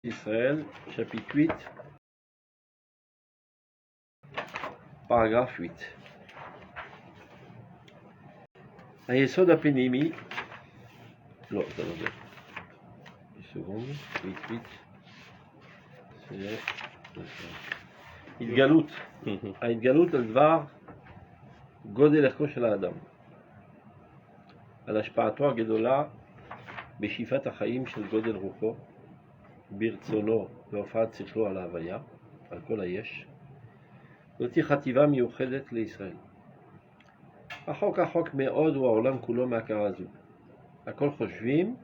Israël, chapitre 8, paragraphe 8. היסוד הפנימי, לא, אתה לא יודע. סגונד, 8. זה התגלות. ההתגלות על דבר גודל ערכו של האדם. על השפעתו הגדולה בשאיפת החיים של גודל רוחו, ברצונו והופעת שכלו על ההוויה, על כל היש. זאתי חטיבה מיוחדת לישראל. החוק מאוד הוא העולם כולו מהכרה זו. הכל חושבים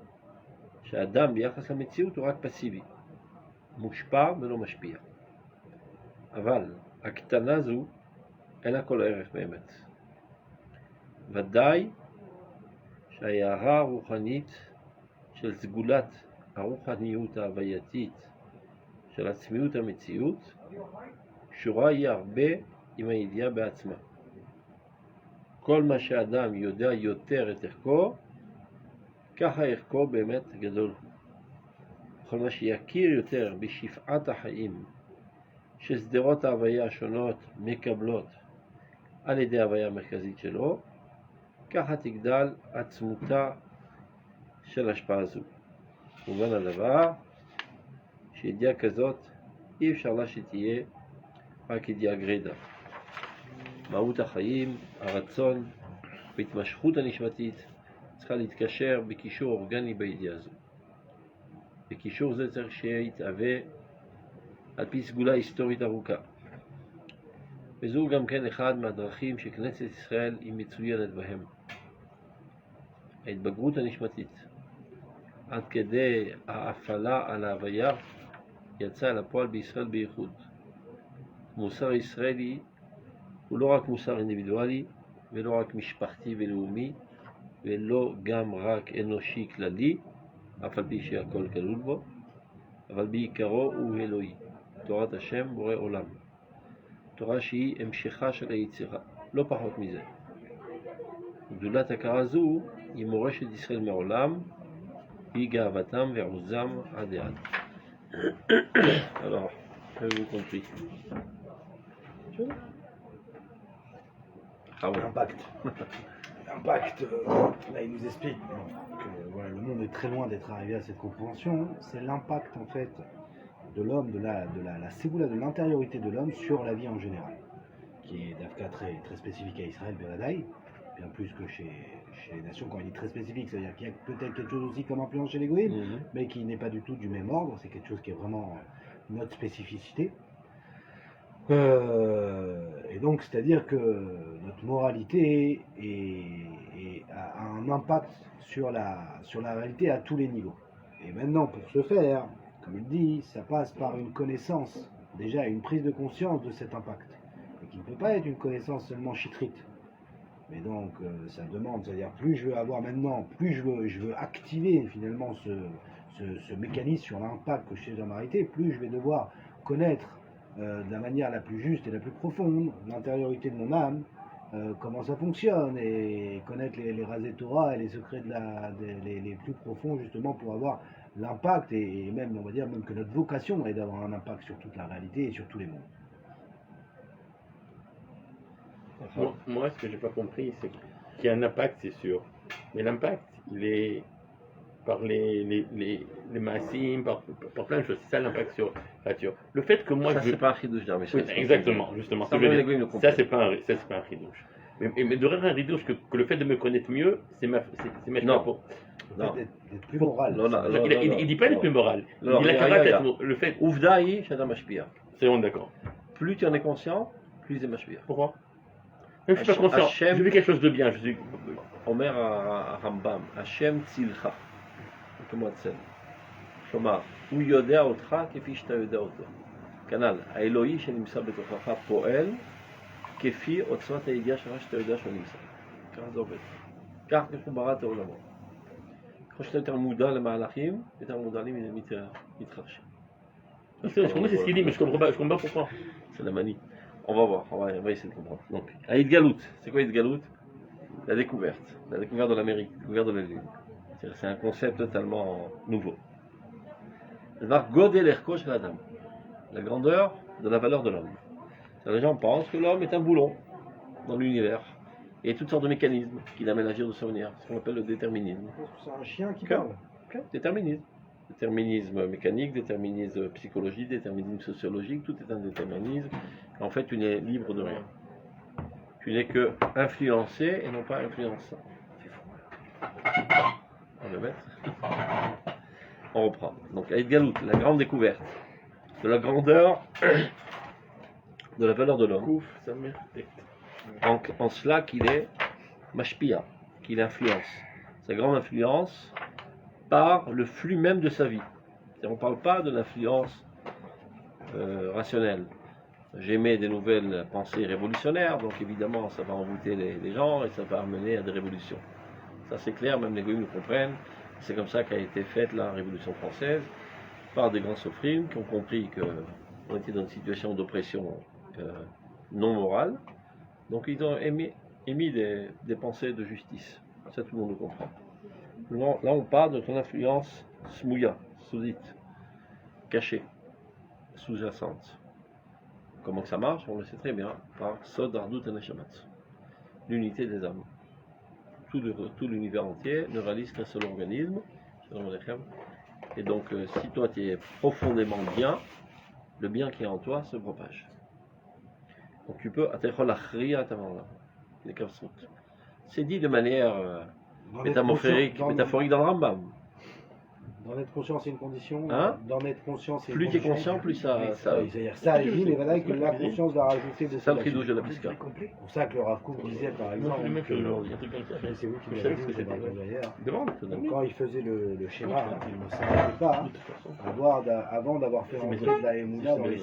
שהאדם ביחס למציאות הוא רק פסיבי, מושפע ולא משפיע. אבל הקטנה זו אין לה כל ערך באמת. ודאי שההערה הרוחנית של סגולת הרוחניות ההווייתית של עצמיות המציאות קשורה היא הרבה עם הידיעה בעצמה. כל מה שאדם יודע יותר את ערכו, ככה ערכו באמת גדול. כל מה שיכיר יותר בשפעת החיים שסדרות ההוויה השונות מקבלות על ידי ההוויה המרכזית שלו, ככה תגדל עצמותה של השפעה זו. מובן הדבר שידיעה כזאת אי אפשר לה שתהיה רק ידיעה גרידא. מהות החיים, הרצון והתמשכות הנשמתית צריכה להתקשר בקישור אורגני בידיעה זו. בקישור זה צריך שיתהווה על פי סגולה היסטורית ארוכה. וזו גם כן אחד מהדרכים שכנסת ישראל היא מצוינת בהם. ההתבגרות הנשמתית עד כדי ההפעלה על ההוויה יצא לפועל בישראל בייחוד. מוסר ישראלי הוא לא רק מוסר אינדיבידואלי ולא רק משפחתי ולאומי ולא גם רק אנושי כללי, אף על פי שהכל כלול בו, אבל בעיקרו הוא אלוהי, תורת השם בורא עולם. תורה שהיא המשכה של היצירה, לא פחות מזה. גדולת הכרה זו היא מורשת ישראל מעולם, היא גאוותם ועוזם עד עד. Alors, avez-vous compris? L'impact. L'impact, là il nous explique que voilà, le monde est très loin d'être arrivé à cette compréhension. C'est l'impact en fait de l'homme, de la ségoula, de l'intériorité de l'homme sur la vie en général, qui est d'Afka très spécifique à Israël, Beradai, bien plus que chez les nations. Quand il dit très spécifique, c'est-à-dire qu'il y a peut-être quelque chose aussi comme influence chez les goïms, mais qui n'est pas du tout du même ordre. C'est quelque chose qui est vraiment notre spécificité. Et donc, c'est-à-dire que notre moralité a un impact sur la réalité à tous les niveaux. Et maintenant, pour ce faire, comme il dit, ça passe par une connaissance, déjà une prise de conscience de cet impact. Et qui ne peut pas être une connaissance seulement chitrite. Mais donc, ça demande, c'est-à-dire plus je veux avoir maintenant, plus je veux activer finalement ce mécanisme sur l'impact que je dois m'arrêter, plus je vais devoir connaître de la manière la plus juste et la plus profonde l'intériorité de mon âme, comment ça fonctionne, et connaître les rasés Torah et les secrets les plus profonds justement pour avoir l'impact, et même, on va dire, même que notre vocation est d'avoir un impact sur toute la réalité et sur tous les mondes. Moi, ce que j'ai pas compris, c'est qu'il y a un impact, c'est sûr. Mais l'impact, il est par les massim, par plein de choses. C'est ça l'impact sur la nature. Le fait que moi... Ça, c'est pas un chidouche, mais oui, exactement, justement. Ça, c'est pas un chidouche. Mais de un chidouche que le fait de me connaître mieux, c'est ma non. Non. D'être plus moral. Il dit pas d'être plus moral. Il dit la kavata, le fait... Ouvdaï, Shadam Mashpia. C'est bon, d'accord. Plus tu en es conscient, plus c'est Mashpia. Pourquoi? Même si je suis pas conscient, j'ai vu quelque chose de bien. Je suis... Omer à Rambam, Hashem Tzilcha. כמו הצל. כלומר, הוא יודע אותך כפי שאתה יודע אותו. כנ"ל, האלוהי שנמצא בתוכך פועל כפי עוצמת הידיעה שלך שאתה יודע שהוא נמצא. ככה זה עובד. כך כשהוא ברא את העולמות. ככל שאתה יותר מודע למהלכים, יותר מודע לי מתחרשים. Je comprends ce qu'il dit, mais je comprends pas pourquoi. C'est la manie. On va voir, on va essayer de comprendre. Donc, Haïdgalout, c'est quoi Haïdgalout? La découverte de l'Amérique, la découverte de la Lune. C'est un concept totalement nouveau. Var godel erko shel adam. La grandeur de la valeur de l'homme. Les gens pensent que l'homme est un boulon dans l'univers. Et toutes sortes de mécanismes qui l'amènent à agir de sa manière. Ce qu'on appelle le déterminisme. C'est un chien qui Ok. parle. Déterminisme. Déterminisme mécanique, déterminisme psychologique, déterminisme sociologique, tout est un déterminisme. En fait, tu n'es libre de rien. Tu n'es que influencé et non pas influençant. On va le mettre. On reprend. Donc, Aïd Galout, la grande découverte de la grandeur de la valeur de l'homme. Kouf, sa mère. En cela qu'il est mashpia, qu'il influence. Sa grande influence par le flux même de sa vie. On ne parle pas de l'influence rationnelle. J'émets des nouvelles pensées révolutionnaires, donc évidemment ça va envoûter les gens et ça va amener à des révolutions. Ça c'est clair, même les goïms le comprennent. C'est comme ça qu'a été faite la Révolution française par des grands sophrines qui ont compris qu'on était dans une situation d'oppression non morale. Donc ils ont émis des pensées de justice. Ça tout le monde le comprend. Là on parle de ton influence smouya, sous-dite, cachée, sous-jacente. Comment que ça marche? On le sait très bien, par Sod Ardut Neshamat, l'unité des âmes. Tout l'univers entier ne réalise qu'un seul organisme, et donc si toi tu es profondément bien, le bien qui est en toi se propage. Donc tu peux c'est dit de manière métaphorique dans le Rambam. D'en être conscient, c'est une condition. Hein? D'en être conscient, c'est une Plus tu es condition. conscient, plus ça. C'est-à-dire ça, il dit, mais voilà que la conscience va rajouter C'est ça le tridouche de la Pisca. C'est pour ça que le Rav Kook disait, par exemple, Le mec, que- il y a un truc comme ça. c'est vous qui Je l'avez savais dit, que je c'était l'ai entendu d'ailleurs. Demande. Donc, quand il faisait le schéma, il ne s'arrêtait pas avant d'avoir fait rentrer de la Emouna dans les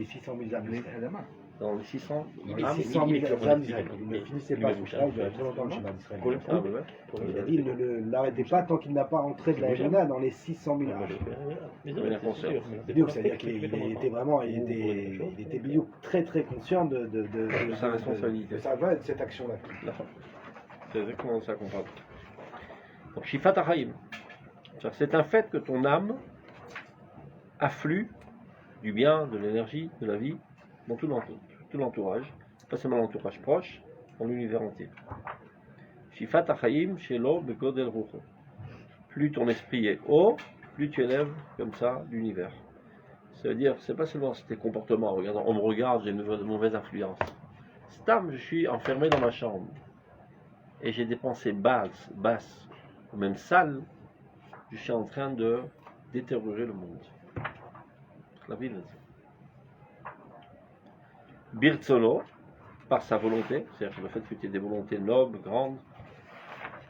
600 000 âmes d'Israël. Dans les 600 Dans les âmes, 600 000 âmes d'Israël. Il ne Mais- finissait mais pas vous son schéma, il durait savez, très longtemps le schéma d'Israël. Pour le Ah, ouais. Il a dit, il ne l'arrêtait pas tant qu'il n'a pas rentré de la Emouna dans les 600 000 âmes. Bidiouk, c'est-à-dire qu'il était vraiment, il était Bidiouk très très conscient de sa responsabilité. de sa voix et de cette action-là. C'est exactement ça qu'on parle. Donc, Shifat Achaim. C'est un fait que ton âme afflue du bien, de l'énergie, de la vie dans tout l'entourage, pas seulement l'entourage proche, dans l'univers entier. Shifat Achaim Shelo Begodel Rucho. Plus ton esprit est haut, plus tu élèves comme ça l'univers. Ça veut dire, c'est pas seulement tes comportements. Regarde, on me regarde, j'ai une mauvaise influence. Stam, je suis enfermé dans ma chambre et j'ai des pensées basses, ou même sales. Je suis en train de détériorer le monde. La ville. Birtsolo, par sa volonté, c'est-à-dire le fait que tu aies des volontés nobles, grandes,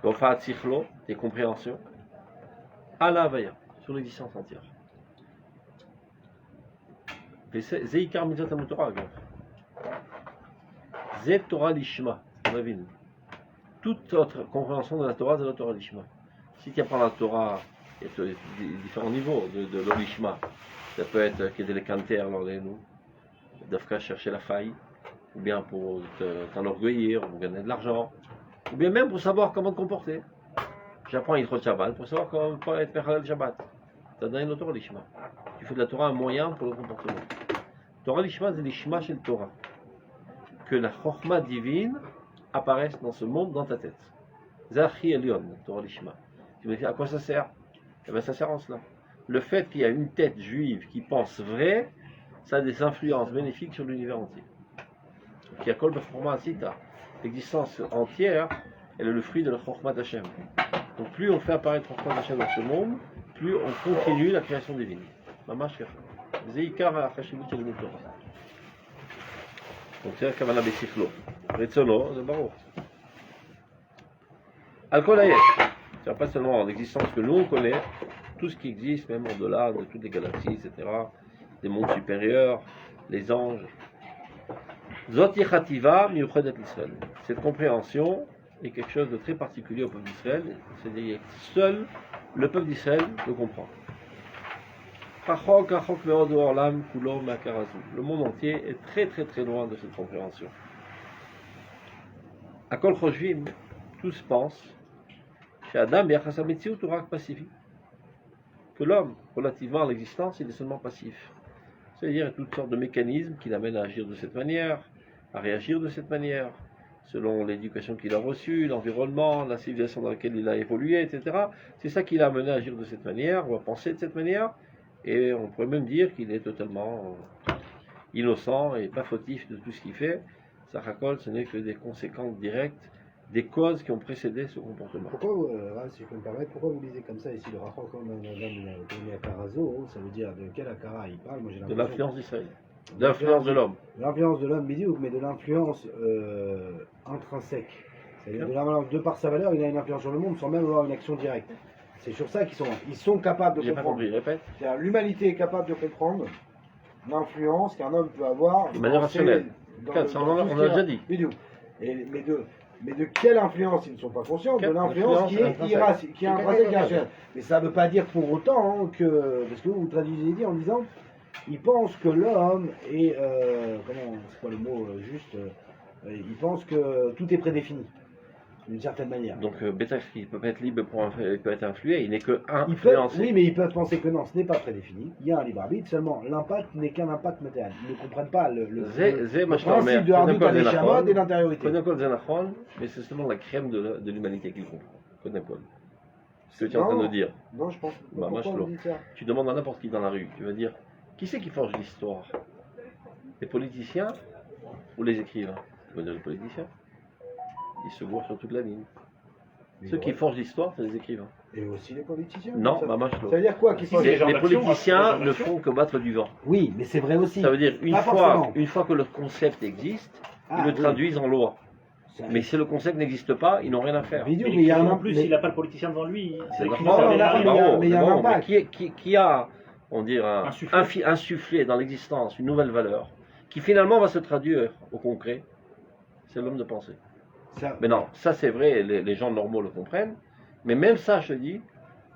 Gofa Tsichlo, des compréhensions, à la Havaya, sur l'existence entière. Zeikar Mitzvot HaMutorah, Zé Torah Lishma, la ville. Toute autre compréhension de la Torah, c'est la Torah Lishma. Si tu apprends la Torah, il y a différents niveaux de l'Olishma. Ça peut être qu'il y ait des canter, alors nous, d'Afka chercher la faille, ou bien pour t'enorgueillir, ou gagner de l'argent, ou bien même pour savoir comment te comporter. J'apprends Ilchot Shabbat pour savoir comment être Mechalel Shabbat. Ça donne une Torah Lishma. Tu fais de la Torah un moyen pour le comportement. Torah Lishma, c'est l'Ishma chez le Torah. Que la Chokhmah divine apparaisse dans ce monde, dans ta tête. Zachi Elion, Torah Lishma. Tu me dis, à quoi ça sert? Eh bien, ça sert en cela. Le fait qu'il y a une tête juive qui pense vrai, ça a des influences bénéfiques sur l'univers entier. Qui a Kol B'Chokhmah Asita. L'existence entière, elle est le fruit de la Chokhmah d'Hachem. Donc, plus on fait apparaître Chokhmah d'Hachem dans ce monde, plus on continue la création divine. Mamash Kafa. Zeikar HaChashivut Shel Torah. Donc, c'est la Kavanah B'Sichlo. Retzono, de Baruch. Al-Kol Hayet. C'est pas seulement l'existence que nous on connaît, tout ce qui existe, même au-delà de toutes les galaxies, etc., des mondes supérieurs, les anges. Zot Yechativa Miuchedet l'Israël. Cette compréhension est quelque chose de très particulier au peuple d'Israël, c'est-à-dire que seul le peuple d'Israël le comprend. Le monde entier est très très très loin de cette compréhension. À Kol Choshvim, tous pensent Adam Yachas HaMetziut ou Rak Pacifique. que l'homme, relativement à l'existence, il est seulement passif. C'est-à-dire, il y a toutes sortes de mécanismes qui l'amènent à agir de cette manière, à réagir de cette manière, selon l'éducation qu'il a reçue, l'environnement, la civilisation dans laquelle il a évolué, etc. C'est ça qui l'a amené à agir de cette manière, ou à penser de cette manière, et on pourrait même dire qu'il est totalement innocent et pas fautif de tout ce qu'il fait. Sa racole, ce n'est que des conséquences directes, des causes qui ont précédé ce comportement. Pourquoi, si je peux me permettre, pourquoi vous lisez comme ça ici le Rachor comme Akarazo? Ça veut dire de quel Akara il parle? Moi, j'ai De l'impression- l'influence d'Israël, de l'influence de l'homme. L'influence de l'homme médiocre, mais de l'influence intrinsèque. C'est-à-dire de par sa valeur, il a une influence sur le monde sans même avoir une action directe. C'est sur ça ils sont capables de J'ai pas comprendre. compris, répète. C'est-à-dire, l'humanité est capable de comprendre l'influence qu'un homme peut avoir De manière dans rationnelle. dans Quatre, le- ça, dans on tout a ce qu'il déjà a. dit. Vidéo. Mais de quelle influence ils ne sont pas conscients? De Quelle l'influence qui est influence qui est intrinsèque et rationnelle. Mais ça ne veut pas dire pour autant que, parce que vous traduisez dit en disant, ils pensent que l'homme est, c'est quoi le mot juste, ils pensent que tout est prédéfini, d'une certaine manière. Donc Betach, il peut pas être libre il peut être influé, il n'est que Ils peuvent, influencé. oui, mais ils peuvent penser que non, ce n'est pas prédéfini. Il y a un libre arbitre, seulement l'impact n'est qu'un impact matériel. Ils ne comprennent pas le principe de Arbit à l'échamot et l'intériorité. Konakol Zenachon, mais c'est seulement la crème de l'humanité qu'il comprend. Konakol. Ce que tu es en train de dire. Non, je pense. Bah, moi, pourquoi je vous l'ai. dites ça? Tu demandes à n'importe qui dans la rue, tu vas dire, qui c'est qui forge l'histoire? Les politiciens ou les écrivains? Tu vas dire les politiciens. Ils se voient sur toute la ligne. Ceux qui forgent l'histoire, c'est les écrivains. Et aussi les politiciens. Non, ça, bah, ça veut dire quoi qu'ils Si, sont c'est Les gens d'action, politiciens les ne gens font que battre du vent. Oui, mais c'est vrai aussi. Ça veut dire, Pas forcément. une fois que le concept existe, Ah, ils le oui. traduisent en loi. Ça- Mais si le concept n'existe pas, ils n'ont rien à faire. Vidéo, Mais mais il y a un en plus, mais- il n'a pas le politicien devant lui. C'est C'est normal, Non, l'écrivain là, derrière. mais il y a- mais il y a un mais impact. qui a, on dirait, insufflé dans l'existence une nouvelle valeur, qui finalement va se traduire au concret, c'est l'homme de pensée. ça- Mais non, ça c'est vrai, les gens normaux le comprennent, mais même ça, je te dis,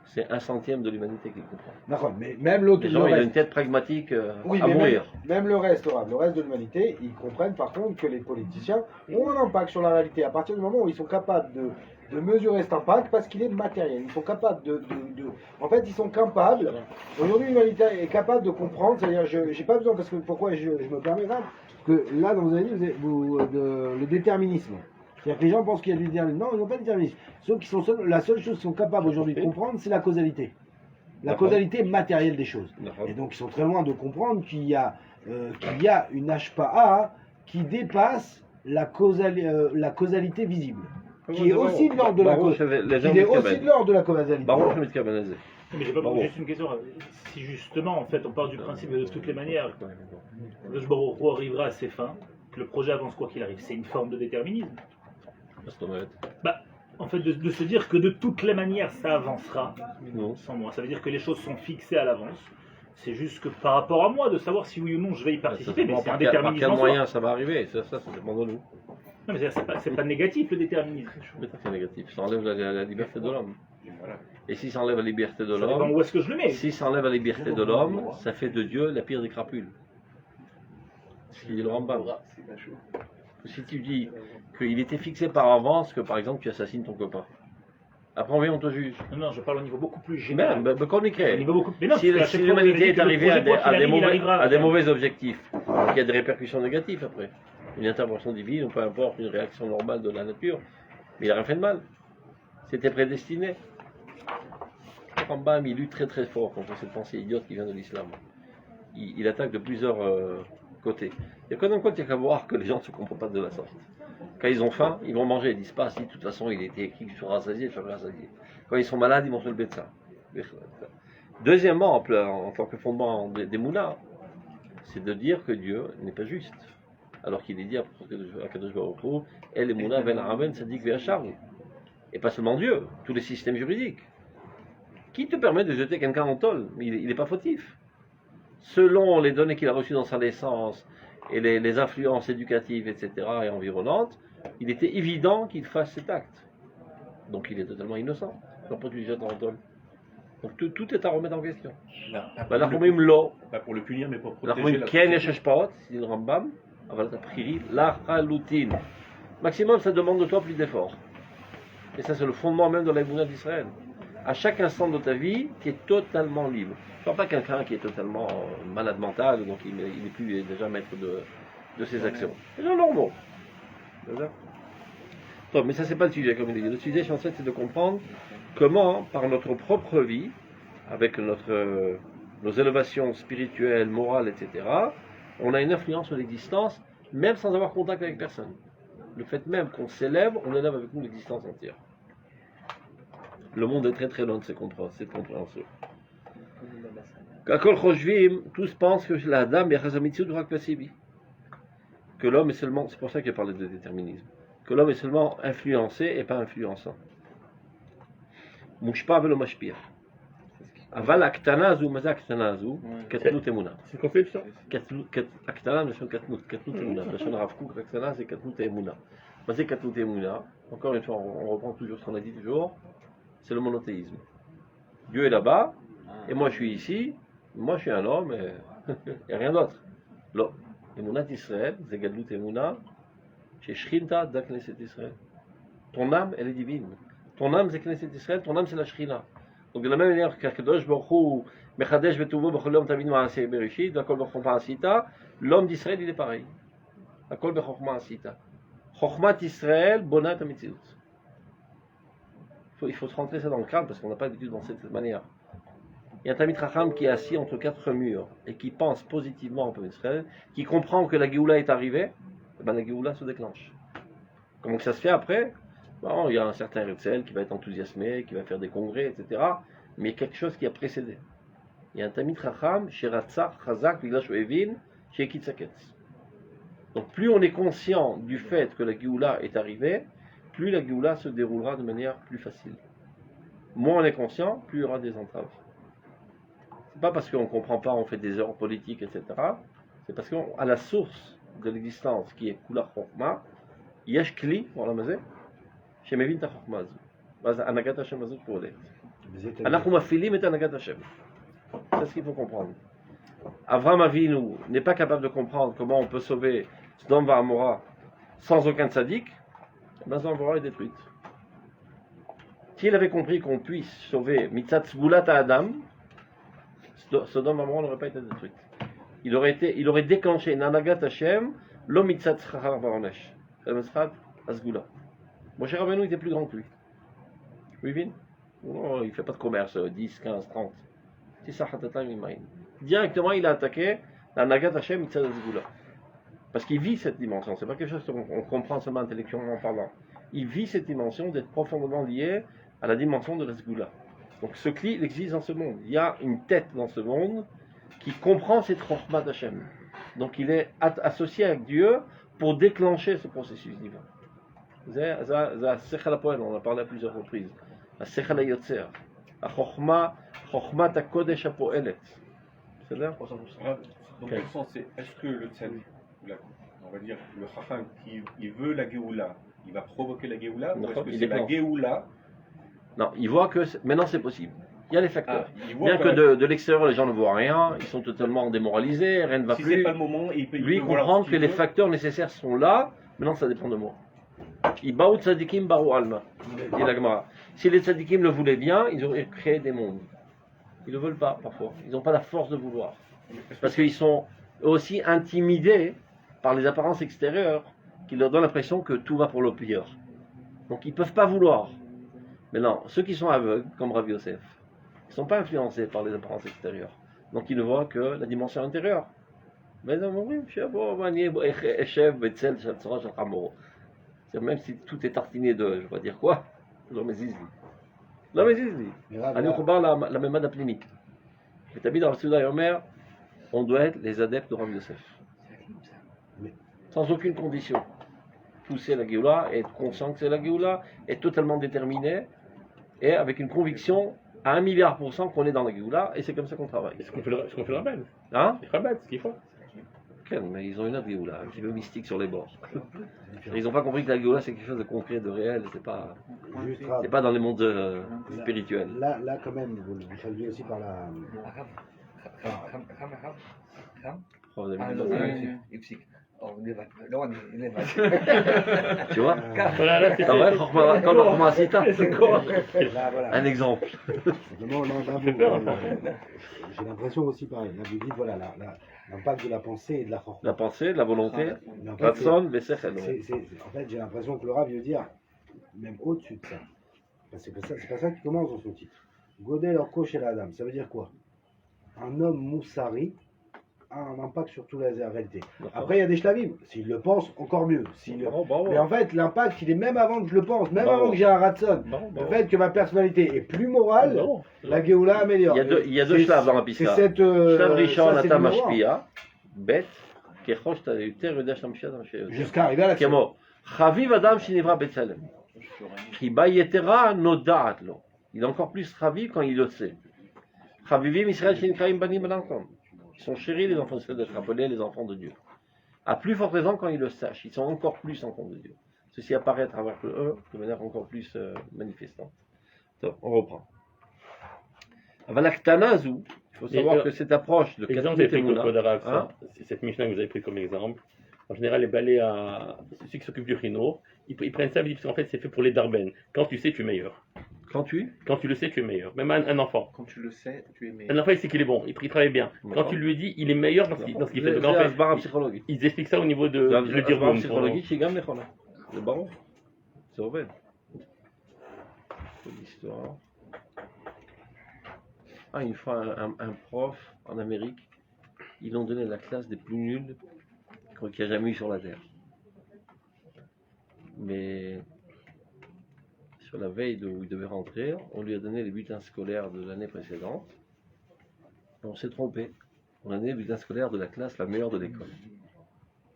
c'est 1/100 de l'humanité qui le comprend. D'accord, mais même l'autre, Les le gens, il a reste- une tête pragmatique Oui, à mais mourir. même le reste, le reste de l'humanité, ils comprennent par contre que les politiciens ont un impact sur la réalité. À partir du moment où ils sont capables de mesurer cet impact, parce qu'il est matériel. Ils sont capables En fait, ils sont capables. Aujourd'hui, l'humanité est capable de comprendre. C'est-à-dire, je n'ai pas besoin, parce que pourquoi je me permets là, que là, dans vos avez dit, le déterminisme. C'est-à-dire que les gens pensent qu'il y a du déterminisme. Non, ils n'ont pas de déterminisme. Sauf qu'ils sont la seule chose qu'ils sont capables aujourd'hui de comprendre, c'est la causalité. La D'accord. causalité matérielle des choses. D'accord. Et donc ils sont très loin de comprendre qu'il y a une HPA qui dépasse la causalité visible. Qui est aussi de l'ordre de la causalité. Baruch Mitkaben Hazeh. Mais j'ai pas Bravo. juste une question. Si justement, en fait, on part du principe que de toutes les manières, le Baruch Hu arrivera à ses fins, que le projet avance quoi qu'il arrive, c'est une forme de déterminisme. Bah, en fait, de se dire que de toutes les manières, ça avancera Non. sans moi. Ça veut dire que les choses sont fixées à l'avance. C'est juste que par rapport à moi, de savoir si oui ou non je vais y participer, mais c'est un Par déterminisme quel en soi. moyen ça va arriver? Ça dépend de nous. Non, mais c'est pas négatif le déterminisme. Mais ça, c'est négatif. Ça enlève la liberté de l'homme. Voilà. Et si ça enlève la liberté de Ça dépend l'homme, où est-ce que je le mets. si ça enlève la liberté de l'homme, ça fait de Dieu la pire des crapules. Ce qu'il dit le Rambam. Si tu dis qu'il était fixé par avance que par exemple tu assassines ton copain, après on vient on te juge. Non, je parle au niveau beaucoup plus Mais général. qu'on y Au crée. niveau beaucoup... Mais non, Si parce que à chaque fois, vous l'humanité avez dit est que le arrivée projet, quoi qu'il arrive, il arrivera. à des mauvais objectifs, il y a des répercussions négatives après. Une intervention divine, ou peu importe, une réaction normale de la nature, mais il n'a rien fait de mal. C'était prédestiné. Rambam, il lutte très très fort contre cette pensée idiote qui vient de l'islam. Il attaque de plusieurs côtés. Il y a quand même qu'à voir que les gens ne se comportent pas de la sorte. Quand ils ont faim, ils vont manger. Ils disent pas si de toute façon il était écrit que je serai rassasié, je serai rassasié. Quand ils sont malades, ils vont sur le médecin. Deuxièmement, en tant que fondement des mounas, c'est de dire que Dieu n'est pas juste. Alors qu'il est dit à Kadosh Baruch Hu, El Emuna Ben Araben Sadik Ve'acharu. Et pas seulement Dieu, tous les systèmes juridiques. Qui te permet de jeter quelqu'un en tôle? Mais il n'est pas fautif. Selon les données qu'il a reçues dans sa naissance et les influences éducatives, etc., et environnantes, il était évident qu'il fasse cet acte. Donc il est totalement innocent. Pourquoi tu le jettes en tôle? Donc tout est à remettre en question. La Chumim lo, Pas pour le punir, mais pour la protéger Chumim la ken société. yesheshpaot, c'est le Rambam, avalat apriri, la chalutin. Maximum, ça demande de toi plus d'efforts. Et ça, c'est le fondement même de la Mouna d'Israël. À chaque instant de ta vie, tu es totalement libre. Je ne parle pas quelqu'un qui est totalement malade mental, donc il n'est plus déjà maître de ses actions. C'est gens normaux. D'accord. Bon, mais ça, c'est pas le sujet, comme il dit. Le sujet, en fait, c'est de comprendre comment, par notre propre vie, avec nos élévations spirituelles, morales, etc., on a une influence sur l'existence, même sans avoir contact avec personne. Le fait même qu'on s'élève, on élève avec nous l'existence entière. Le monde est très très loin de cette compréhension. Kakol Choshvim, tous pensent que la dame est Chazamitsu de Rakvasibi. Que l'homme est seulement, c'est pour ça qu'il parle de déterminisme, que l'homme est seulement influencé et pas influençant. Mushpa velo mashpia. Aval aktana zu maza aktana zu katnut emuna. C'est conception. Aktana c'est katnut emuna. La chaîne Rav Kook, aktana c'est katnut emuna. Maza katnut emuna. Encore une fois, on reprend toujours ce qu'on a dit toujours. C'est le monothéisme. Dieu est là-bas et moi je suis ici. Moi je suis un homme et il n'y a rien d'autre. Lo. Emunat Israël, c'est gadlut emuna. Chez Shrinta da Knesset Israël. Ton âme, elle est divine. Ton âme, c'est Knesset Israël, ton âme, c'est la Shrina. Donc, de la même manière qu'Akadosh Baruch Hu, Mechadesh Betuvo, Bechol Yom Tavinu Ma'aseh Bereshit, Akol Bechokma Asita, l'homme d'Israël, il est pareil. Akol Bechokma Asita. Chokhmat Israël, Bonat Amitziut. Il faut se rentrer ça dans le crâne parce qu'on n'a pas l'habitude dans cette manière. Il y a un Tamid Chacham qui est assis entre quatre murs et qui pense positivement au peuple d'Israël, qui comprend que la Géoula est arrivée, et ben la Géoula se déclenche. Comment ça se fait après? Bon, il y a un certain Herzl qui va être enthousiasmé, qui va faire des congrès, etc. Mais il y a quelque chose qui a précédé. Il y a un Tamid Chacham, chez Ratzach, Chazak, Viglash Evin, chez Kitzaketz. Donc plus on est conscient du fait que la Géoula est arrivée, plus la Géoula se déroulera de manière plus facile. Moins on est conscient, plus il y aura des entraves. C'est pas parce qu'on ne comprend pas, on fait des erreurs politiques, etc. C'est parce qu'à la source de l'existence qui est Kula Chokma, Yesh Kli, voilà, mazé, שמבין את החוכמה הזו. ואז הנהגת השם הזאת פועלת. אנחנו מפעילים את הנהגת השם. C'est ce qu'il faut comprendre. Avraham Avinu n'est pas capable de comprendre comment on peut sauver Sodom et Amora sans aucun tzaddik. Sodom et Amora est détruite. S'il avait compris qu'on puisse sauver Mitzat Sgulat Adam, Sodom et Amora n'aurait pas été détruite. Il aurait déclenché Nanagat Hashem, lo Mitzat Chachar Varonesh. El Mesrat Asgula. Moshe Rabbeinu était plus grand que lui. Oui, il ne fait pas de commerce 10, 15, 30. Directement, il a attaqué la Nagat Hashem Mitzad Asgula. Parce qu'il vit cette dimension. Ce n'est pas quelque chose qu'on comprend seulement intellectuellement en parlant. Il vit cette dimension d'être profondément lié à la dimension de la Sgula. Donc ce cli, il existe dans ce monde. Il y a une tête dans ce monde qui comprend cette Chokhmat Hashem. Donc il est associé avec Dieu pour déclencher ce processus divin. זה השכל הפועל, on en a parlé à plusieurs reprises. השכל היוצר, חוכמת הקודש הפועלת. בסדר? Dans quel sens c'est, est-ce que le tzaddik, on va dire le chacham qui veut la Géoula, il va provoquer la Géoula, ou est-ce que c'est la Géoula? Non, il voit que maintenant c'est possible. Il y a les facteurs. Bien que de l'extérieur les gens ne voient rien, ils sont totalement démoralisés, rien ne va si plus. C'est pas le moment, lui il comprend que les facteurs nécessaires sont là, maintenant ça dépend de moi. Ibaou tzadikim barou alma, dit la Gemara. Si les tzadikim le voulaient bien, ils auraient créé des mondes. Ils ne veulent pas parfois. Ils n'ont pas la force de vouloir. Parce qu'ils sont aussi intimidés par les apparences extérieures qui leur donnent l'impression que tout va pour le pire. Donc ils ne peuvent pas vouloir. Mais non, ceux qui sont aveugles, comme Rav Yosef, ils ne sont pas influencés par les apparences extérieures. Donc ils ne voient que la dimension intérieure. Mais non, oui, même si tout est tartiné de, je vais dire quoi, לא מזיז לי. לא מזיז לי. אני מחובר לממד הפנימי. ותמיד הרב סעודה אומר, on doit être les adeptes de Rav Yosef. Sans aucune condition. Pousser la Géoula, être conscient que c'est la Géoula, être totalement déterminé, et avec une conviction à 1 milliard% qu'on est dans la Géoula, et c'est comme ça qu'on travaille. C'est ce qu'on fait le Rabbin. Hein? Le Rabbin, c'est ce qu'il faut. Mais ils ont une autre Géoula, un petit peu mystique sur les bords. Ils n'ont pas compris que la Géoula c'est quelque chose de concret, de réel, c'est pas dans les mondes spirituels. Là, quand même, vous saluez aussi par la... on est là, on est Tu vois Voilà, là, c'est אתה רואה חוכמה עשית? Là, voilà. Un exemple. Non, là, fait peur, hein. j'ai l'impression aussi pareil. Là, vous dites, voilà, l'impact de la pensée et de la force. La pensée, la volonté, L'impact, Ratson, Vesechel. en fait, j'ai l'impression que le Rav veut dire, même au-dessus de ça. Parce que c'est pas ça qui commence dans son titre. Godel Orko chez la dame. Ça veut dire quoi? Un homme moussari a un impact sur toute la réalité. Après, il y a des shlavim. S'il le pense, encore mieux. Mais en fait, l'impact, il est même avant que je le pense, même avant que j'ai un ratson. Le fait que ma personnalité est plus morale, la Géoula améliore. Il y a deux shlav dans la pista. C'est cette. שלב ראשון ça, c'est אתה le miroir. משפיע, ב' ככל שאתה יותר יודע שאתה משפיע, אתה משפיע יותר. Jusqu'à arriver à la כמו חביב אדם שנברא בצלם, חיבה יתרה נודעת לו. Il est encore plus חביב quand il le sait. חביבים ישראל שנקראים בנים בנתם. Ils sont chéris les enfants d'être appelés les enfants de Dieu. À plus forte raison quand ils le sachent, ils sont encore plus enfants de Dieu. Ceci apparaît à travers eux de manière encore plus manifestante. Donc, on reprend. אבל הקטנה הזו, il faut savoir que cette approche de L'exemple que vous avez pris Mouna, comme Kodarav, hein, c'est cette Mishnah que vous avez pris comme exemple. En général, les balais à ceux qui s'occupent du rhino, ils prennent ça, ils disent qu'en fait c'est fait pour les darben. Quand tu sais, tu es meilleur. quand tu Quand tu le sais, tu es meilleur. Même un enfant. Quand tu le sais, tu es meilleur. Un enfant, il sait qu'il est bon, il travaille bien. Quand tu lui dis, il est meilleur dans ce qu'il fait. זה Donc, en fait, הסברה פסיכולוגית. ils expliquent ça au niveau de זה le dire הסברה פסיכולוגית שהיא גם נכונה. זה ברור. זה עובד. C'est l'histoire. Ah, une fois, un prof en Amérique, ils l'ont donné la classe des plus nuls qu'il y a jamais eu sur la Terre. Mais sur la veille où il devait rentrer, on lui a donné les bulletins scolaires de l'année précédente. Et on s'est trompé. On a donné les bulletins scolaires de la classe la meilleure de l'école.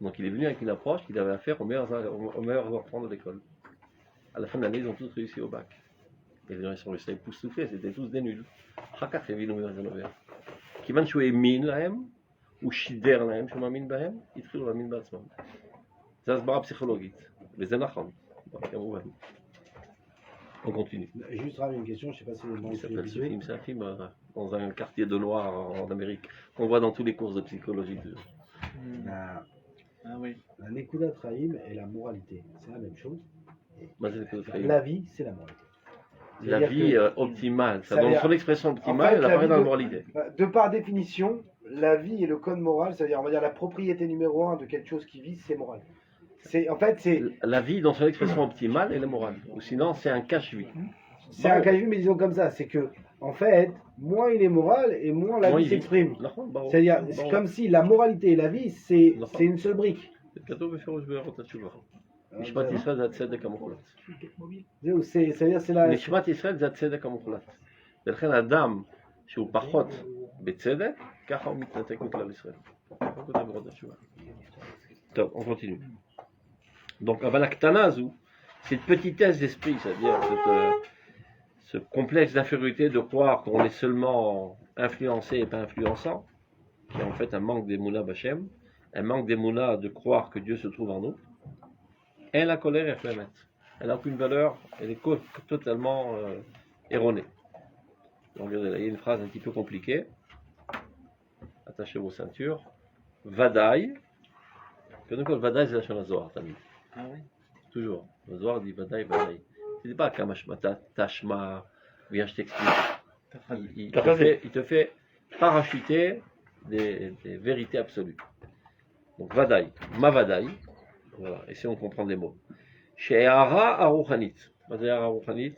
Donc il est venu avec une approche qu'il avait à faire aux meilleurs enfants de l'école. À la fin de l'année, ils ont tous réussi au bac. Et les gens ils sont restés époustouflés, c'était tous des nuls. אחר כך הבינו ממה זה נובע. כיוון שהוא האמין להם, הוא שידר להם שהוא מאמין בהם, התחילו להאמין בעצמם. זה הסברה פסיכולוגית, וזה נכון, כמובן. On continue. Juste Rav, une question, je sais pas si Il s'appelle ce film, c'est un film dans un quartier de Noir en Amérique, qu'on voit dans tous les cours de psychologie. Ah oui. La Nekuda Trahim et la moralité, c'est la même chose. Bah, c'est le fait. La vie, c'est la moralité. La C'est-à-dire vie que- optimale, ça ça donne veut son dire- expression En optimale, fait, elle la apparaît vie dans la de- moralité. De par définition, la vie et le code moral, c'est-à-dire on va dire la propriété numéro un de quelque chose qui vit, c'est moral. En fait, La vie dans son expression optimale, elle est morale. Ou sinon, c'est un cache-vie. c'est un cas de vue, mais disons comme ça, c'est que en fait, moins il est moral et moins la Moins vie il vit. s'exprime. נכון, ברור. C'est-à-dire, c'est ברור. comme si la moralité et la vie, c'est une seule brique. זה כתוב בפירוש בארות התשובה. Euh, נשמת ישראל זה הצדק המוחלט. C'est-à-dire, c'est la. נשמת ישראל זה הצדק המוחלט. ולכן אדם שהוא פחות בצדק, ככה הוא מתנתק מכלל ישראל. זה כותב בארות התשובה. טוב, on continue. Donc, אבל הקטנה הזו, cette petitesse d'esprit, c'est-à-dire ce complexe d'infériorité de croire qu'on est seulement influencé et pas influençant, qui est en fait un manque d'émouna bachem, un manque d'émouna de croire que Dieu se trouve en nous, et la colère est flammette. Elle n'a aucune valeur, elle est totalement erronée. Donc, regardez là, il y a une phrase un petit peu compliquée. Attachez vos ceintures. Vadaï. Quand on Vadaï, c'est la Shana Zohar, Tamid. Ah oui. Toujours. Le Zohar dit Vadaï, Vadaï. Ce n'est pas Kamashma, Tashma, viens, je t'explique. Il te fait parachuter des vérités absolues. Donc Vadaï, Ma Vadaï. Voilà, et si on comprend les mots. She'ara Aruchanit. Vadaï Aruchanit.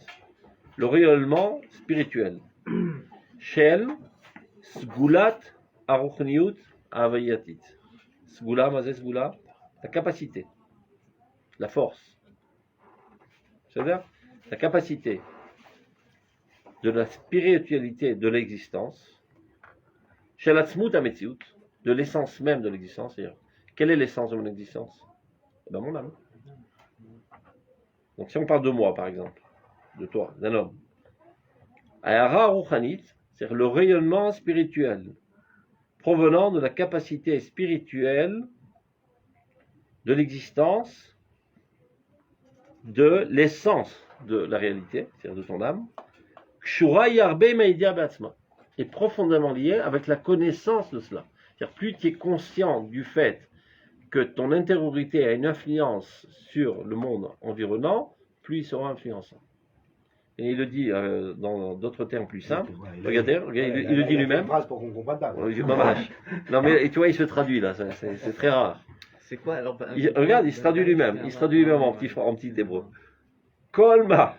Le rayonnement spirituel. Shel Sgulat Aruchniut Avayatit. Sgula, Mazé Sgula. La capacité. La force. C'est-à-dire la capacité de la spiritualité de l'existence, chez la tzmut ametziut, de l'essence même de l'existence, c'est-à-dire, quelle est l'essence de mon existence? Eh bien, mon âme. Donc, si on parle de moi, par exemple, de toi, d'un homme, ayara ruchanit, c'est-à-dire le rayonnement spirituel provenant de la capacité spirituelle de l'existence, de l'essence de la réalité, c'est-à-dire de ton âme, est profondément lié avec la connaissance de cela. C'est-à-dire plus tu es conscient du fait que ton intériorité a une influence sur le monde environnant, plus il sera influençant. Et il le dit dans d'autres termes plus simples. Regardez, il le dit lui-même. Une phrase pour qu'on comprenne pas. Non mais tu vois, il se traduit là, c'est très rare. C'est quoi alors? Regarde, il se traduit lui-même. Il se traduit lui-même en petit hébreu. Kolma,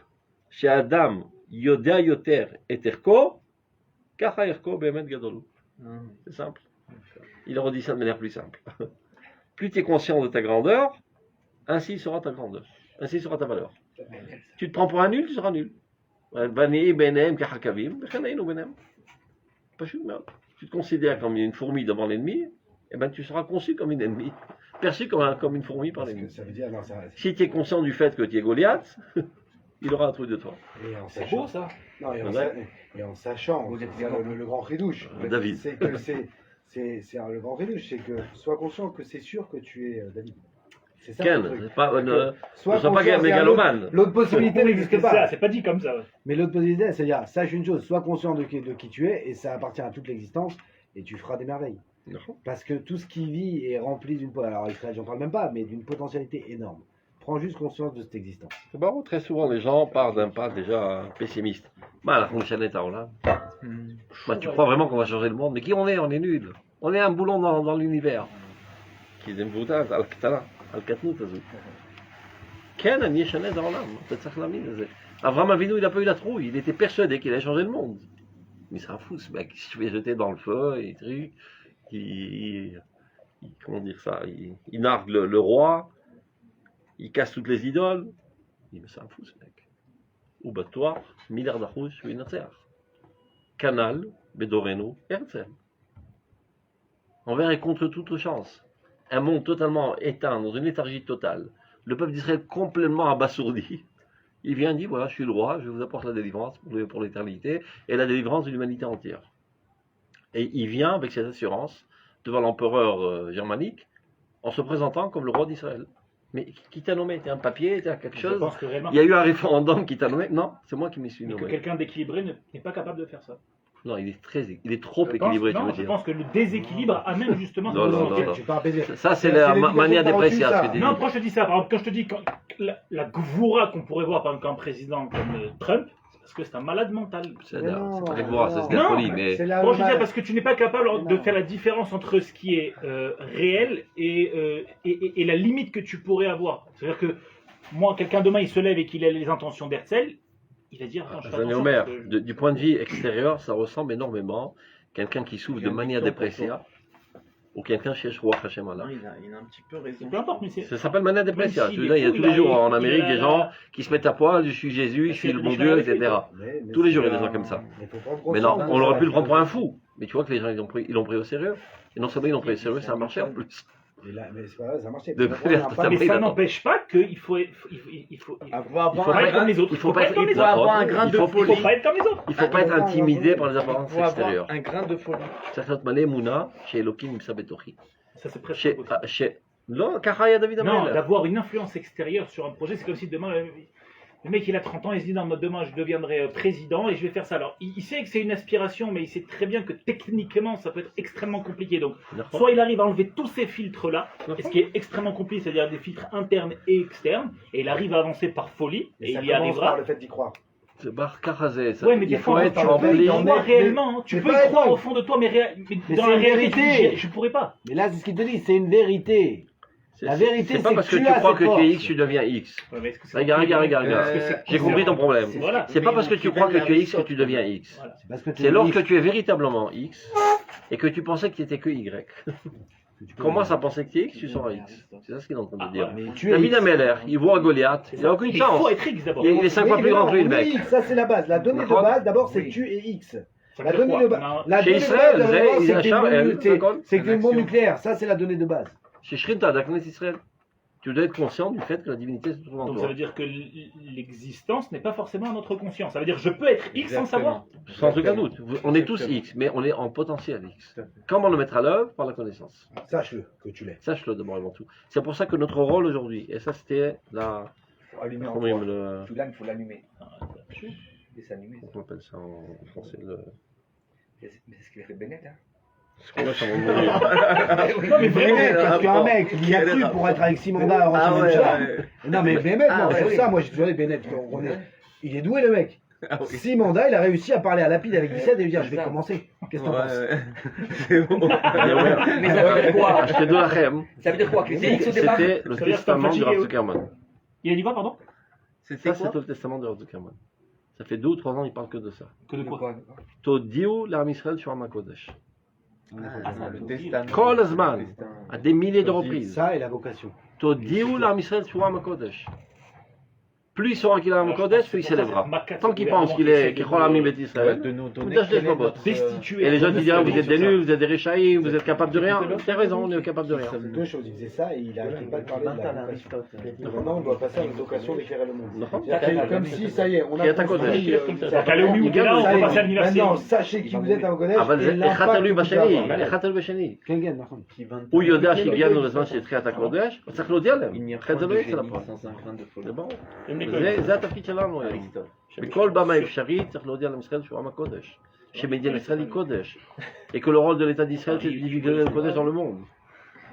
chez Adam, Yodea Yoter et Terko, Kacha Erko Bemet Gadolu. C'est simple. Il redit ça de manière plus simple. Plus tu es conscient de ta grandeur, ainsi sera ta grandeur. Ainsi sera ta valeur. Tu te prends pour un nul, tu seras nul. Tu te considères comme une fourmi devant l'ennemi, et ben tu seras conçu comme une ennemie, perçu comme une fourmi par l'ennemi. Si tu es conscient du fait que tu es Goliath, il aura un truc de toi. C'est beau ça. Non, et en sachant, c'est le grand ridouche. David. C'est que c'est le grand ridouche, c'est que sois conscient que c'est sûr que tu es David. C'est ça. Ken, le truc. c'est pas ne sois conscient, pas mégalomane. L'autre possibilité n'existe pas. C'est pas dit comme ça. Mais l'autre possibilité, c'est-à-dire, sache une chose, sois conscient de qui tu es, et ça appartient à toute l'existence, et tu feras des merveilles. Non. Parce que tout ce qui vit est rempli alors Israël, j'en parle même pas, mais d'une potentialité énorme. Prends juste conscience de cette existence. C'est marrant, très souvent les gens partent d'un pas déjà pessimiste. Bah, tu crois vraiment qu'on va changer le monde? Mais qui on est? On est nul. On est un boulon dans l'univers. Abraham Avinu, il n'a pas eu la trouille. Il était persuadé qu'il allait changer le monde. Mais c'est un fou ce mec. Si je vais jeter dans le feu et trucs, comment dire ça? Il nargue le roi. Il casse toutes les idoles. Il dit, mais c'est un fou ce mec. Ou toi, milliard d'achous, je suis une Canal, Bedoreno, Herzl. Envers et contre toute chance. Un monde totalement éteint, dans une léthargie totale. Le peuple d'Israël complètement abasourdi. Il vient et dit, voilà, je suis le roi, je vous apporte la délivrance pour l'éternité et la délivrance de l'humanité entière. Et il vient avec cette assurance devant l'empereur germanique en se présentant comme le roi d'Israël. Mais qui t'a nommé? T'es un papier? T'es quelque chose? Il y a eu un référendum qui t'a nommé? Non, c'est moi qui m'y suis nommé. Que quelqu'un d'équilibré n'est pas capable de faire ça. Non, il est trop équilibré, tu veux dire. Je pense que le déséquilibre amène justement... Non. Ça, c'est la mania dépréciable. Non, pourquoi je te dis ça? Par exemple, quand je te dis la gvoura qu'on pourrait voir par exemple qu'un président comme Trump, c'est parce que c'est un malade mental. C'est pas la gvoura, c'est de la folie. Mais... Moi, je dis ça parce que tu n'es pas capable de faire la différence entre ce qui est réel et la limite que tu pourrais avoir. C'est-à-dire que moi, quelqu'un demain, il se lève et qu'il a les intentions d'Herzl, il va dire, du point de vue extérieur, ça ressemble énormément quelqu'un qui souffre de mania dépressia ou quelqu'un chez Shroua Hashem Allah. Il a un petit peu raison. Peu importe, mais ça s'appelle mania dépressia. Il y a tous les jours en Amérique des gens qui se mettent à poil, je suis Jésus, je suis le bon Dieu, etc. Tous les jours, il y a des gens comme ça. Mais non, on aurait pu le prendre pour un fou. Mais tu vois que les gens, ils l'ont pris au sérieux. Et non seulement ils l'ont pris au sérieux, ça a marché en plus. Mais c'est pas vrai, ça marchait. Mais ça n'empêche pas qu'il faut pas être comme les autres. Il faut avoir un grain de folie. Il faut pas être comme les autres. Il ne faut pas être intimidé par les apparences extérieures. Un grain de folie. Certaines manières, Mouna, chez Elohim Msabetochi. Ça c'est presque non, Kahaya David Amel. Non, d'avoir une influence extérieure sur un projet, c'est comme si demain, le mec il a 30 ans, il se dit non, demain je deviendrai président et je vais faire ça. Alors il sait que c'est une aspiration, mais il sait très bien que techniquement ça peut être extrêmement compliqué. Donc soit il arrive à enlever tous ces filtres là, et ce qui est extrêmement compliqué, c'est-à-dire des filtres internes et externes, et il arrive à avancer par folie, et il y arrivera. Par le fait d'y croire. C'est Barcarazé. Ouais, mais des fois, tu peux y croire réellement. Tu peux y croire au fond de toi, mais dans la réalité, je pourrais pas. Mais là, c'est ce qu'il te dit, c'est une vérité. La vérité, c'est pas parce que tu crois que tu es X, tu deviens X. Regarde. J'ai compris ton problème. C'est pas parce que tu crois que tu es X que tu deviens X. C'est lorsque tu es véritablement X et que tu pensais que tu étais que Y. Commence à penser que tu es X, tu seras X. C'est ça ce qu'il est en train de dire. David Ameller, il voit Goliath, il n'a aucune chance. Il faut être X d'abord. Il est 5 fois plus grand que lui, le mec. Ça, c'est la base. La donnée de base, d'abord, c'est que tu es X. La donnée de base. Chez Israël, c'est que tu es une bombe nucléaire. Ça, c'est la donnée de base. Chez Shrinta, d'Aknet Israël, tu dois être conscient du fait que la divinité se trouve en toi. Donc ça veut dire que l'existence n'est pas forcément à notre conscience. Ça veut dire que je peux être X sans savoir. Sans aucun doute. On est tous X, mais on est en potentiel X. Comment le mettre à l'œuvre? Par la connaissance. Sache-le que tu l'es. Sache-le d'abord et avant tout. C'est pour ça que notre rôle aujourd'hui, et ça c'était la... Il faut allumer en toi. Il faut l'allumer. Et s'allumer. On appelle ça en français le... Mais c'est ce qu'il a fait Bennett, hein. Ce qu'on a sur mon nom. Non, mais vraiment, Bémet, parce qu'un mec, il y a cru pour être avec 6 mandats à Ah ouais, ouais. Non mais Bémet, Ah non, ouais, c'est oui. ça, moi j'ai toujours dit Bénet, il est doué le mec. 6 mandats, il a réussi à parler à Lapide avec 17 et lui dire je vais commencer. Qu'est-ce que t'en penses? C'est bon. Mais ça veut dire quoi? J'étais de la Chem. Ça veut dire quoi? Que c'est X au départ? C'était le Ça veut dire que t'es testament du Rav fatigué, Zuckerman. Il a dit quoi, pardon? C'était Ça, quoi? c'est le testament du Rav Zuckerman. Ça fait 2 ou 3 ans, il parle que de ça. Que de quoi? Todiu l'Arm Israël sur Kodesh. Ah, le testament. Kol Azman, à des milliers de reprises. Ça et la vocation. Todiu l'Arm Israël sur Kodesh. Plus il saura qu'il a un Kodesh, plus il s'élèvera. Tant qu'il pense qu'il est Kechol Amim Bet Israël, De nous donner Kodesh quel est Leshbabot. notre, Destitué. Et les gens qui diront vous êtes des nuls, vous êtes des réchaïs, vous êtes capables de rien. T'as raison, on est capable de rien. C'est deux choses, il faisait ça et il n'arrêtait pas de parler de la vocation. Et maintenant on doit passer à une vocation d'éclairer le monde. Non. C'est-à-dire comme si ça y est, on Qui a est à Kodesh. construit, T'as le Oumi ou t'es là, on ça va y est, passer à l'université. maintenant sachez qui vous êtes à Kodesh אבל et זה l'impact אחד תלוי que vous בשני, avez. אחד תלוי בשני. כן, כן, נכון. הוא יודע שהגענו לזמן של תחיית הקודש, הוא צריך להודיע להם. Il n'y a אחרת pas זה de לא יצא génie לפועל. sans un grain de folie. זה ברור. Même les זה התפקיד שלנו היום. בכל במה אפשרית צריך להודיע לעם ישראל שהוא עם הקודש. שמדינת ישראל היא קודש. Et que le rôle de l'État d'Israël c'est de divulguer le קודש dans le monde.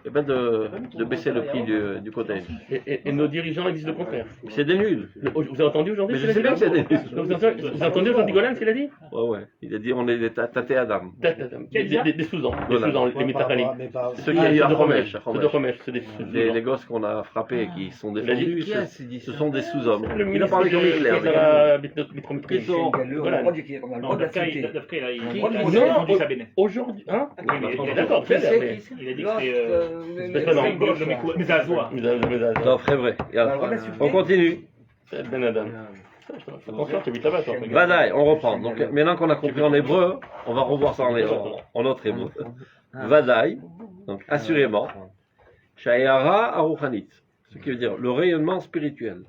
Et pas de baisser le prix du cottage. Et nos dirigeants ils disent le contraire. C'est des nuls. Vous avez entendu aujourd'hui Mais ce je sais qu'il a bien que dit c'est des nuls. Vous avez entendu aujourd'hui Golan ce qu'il a dit? Ouais, ouais. Il a dit on est des tâtés Adam. Des sous-ans. Des sous-ans, les métacaliques. Ceux qui a eu à Chomesh. C'est de Chomesh, c'est des Les gosses qu'on a frappés qui sont défendus, Qui a dit ce ça? sont des sous-hommes. Le Il a ministre parlé comme Hitler. Non, Dafka, il a défendu sa béné. Aujourd'hui, hein? Oui, mais D'accord, Qui très c'est? bien. Qui c'est? Il a dit que pas non. c'est mais ça se voit. Non, très vrai. On continue. C'est Ben Adam. Attention, tu habites là-bas, toi. Vadaï, on reprend. Donc maintenant qu'on a compris en hébreu, on va revoir ça en autre hébreu. Vadaï, donc assurément, Shayara Aruchanit, ce qui veut dire le rayonnement spirituel.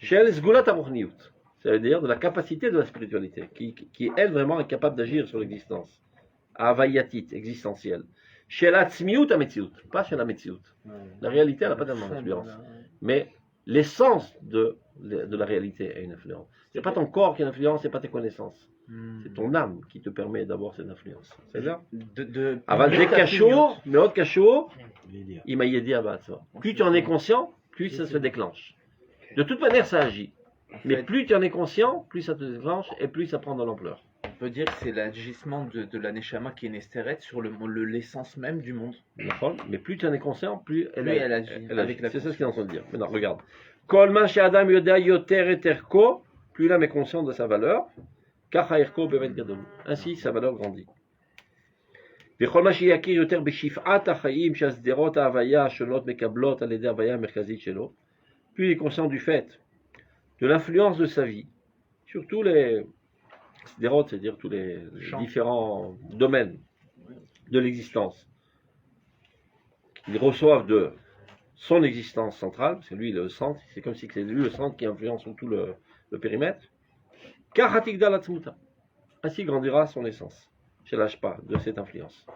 Shel Sgulat Aruchniyut, ça veut dire de la capacité de la spiritualité, qui elle vraiment est capable d'agir sur l'existence. Avayatit, existentielle. Shel Atzmiut Ametziut, pas Shel Ametziut. La réalité, elle n'a pas tellement d'influence. Mais l'essence de la réalité a une influence. C'est pas ton corps qui a une influence, c'est pas tes connaissances. C'est ton âme qui te permet d'avoir cette influence. C'est ça? Avant de cachot, mais autre cachot, il m'a dit à battre. Plus tu en es conscient, plus ça se déclenche. De toute manière, ça agit. Mais plus tu en es conscient, plus ça te déclenche et plus ça prend de l'ampleur. On peut dire que c'est l'agissement de la Neshama qui est Nesteret sur l'essence même du monde. D'accord? Mais plus tu en es conscient, plus Plus elle agit. Avec la C'est ça ce qu'il est en train de dire. Maintenant, regarde. Kolma chez Adam Yoda Yoter et Terko, plus l'âme est consciente de sa valeur, Kacha Erko Bemet Gadol. Ainsi, sa valeur grandit. וכל מה שיכיר יותר בשפעת החיים שהשדרות ההוויה השונות מקבלות על ידי ההוויה המרכזית שלו, plus il est conscient du fait de l'influence de sa vie sur tous les sderot, c'est-à-dire tous les différents domaines de l'existence qu'ils reçoivent de son existence centrale, parce que lui il est le centre, c'est comme si c'est lui le centre qui influence sur tout le périmètre. Kachatikda latzmuta. Ainsi grandira son essence. Je ne lâche pas de cette influence.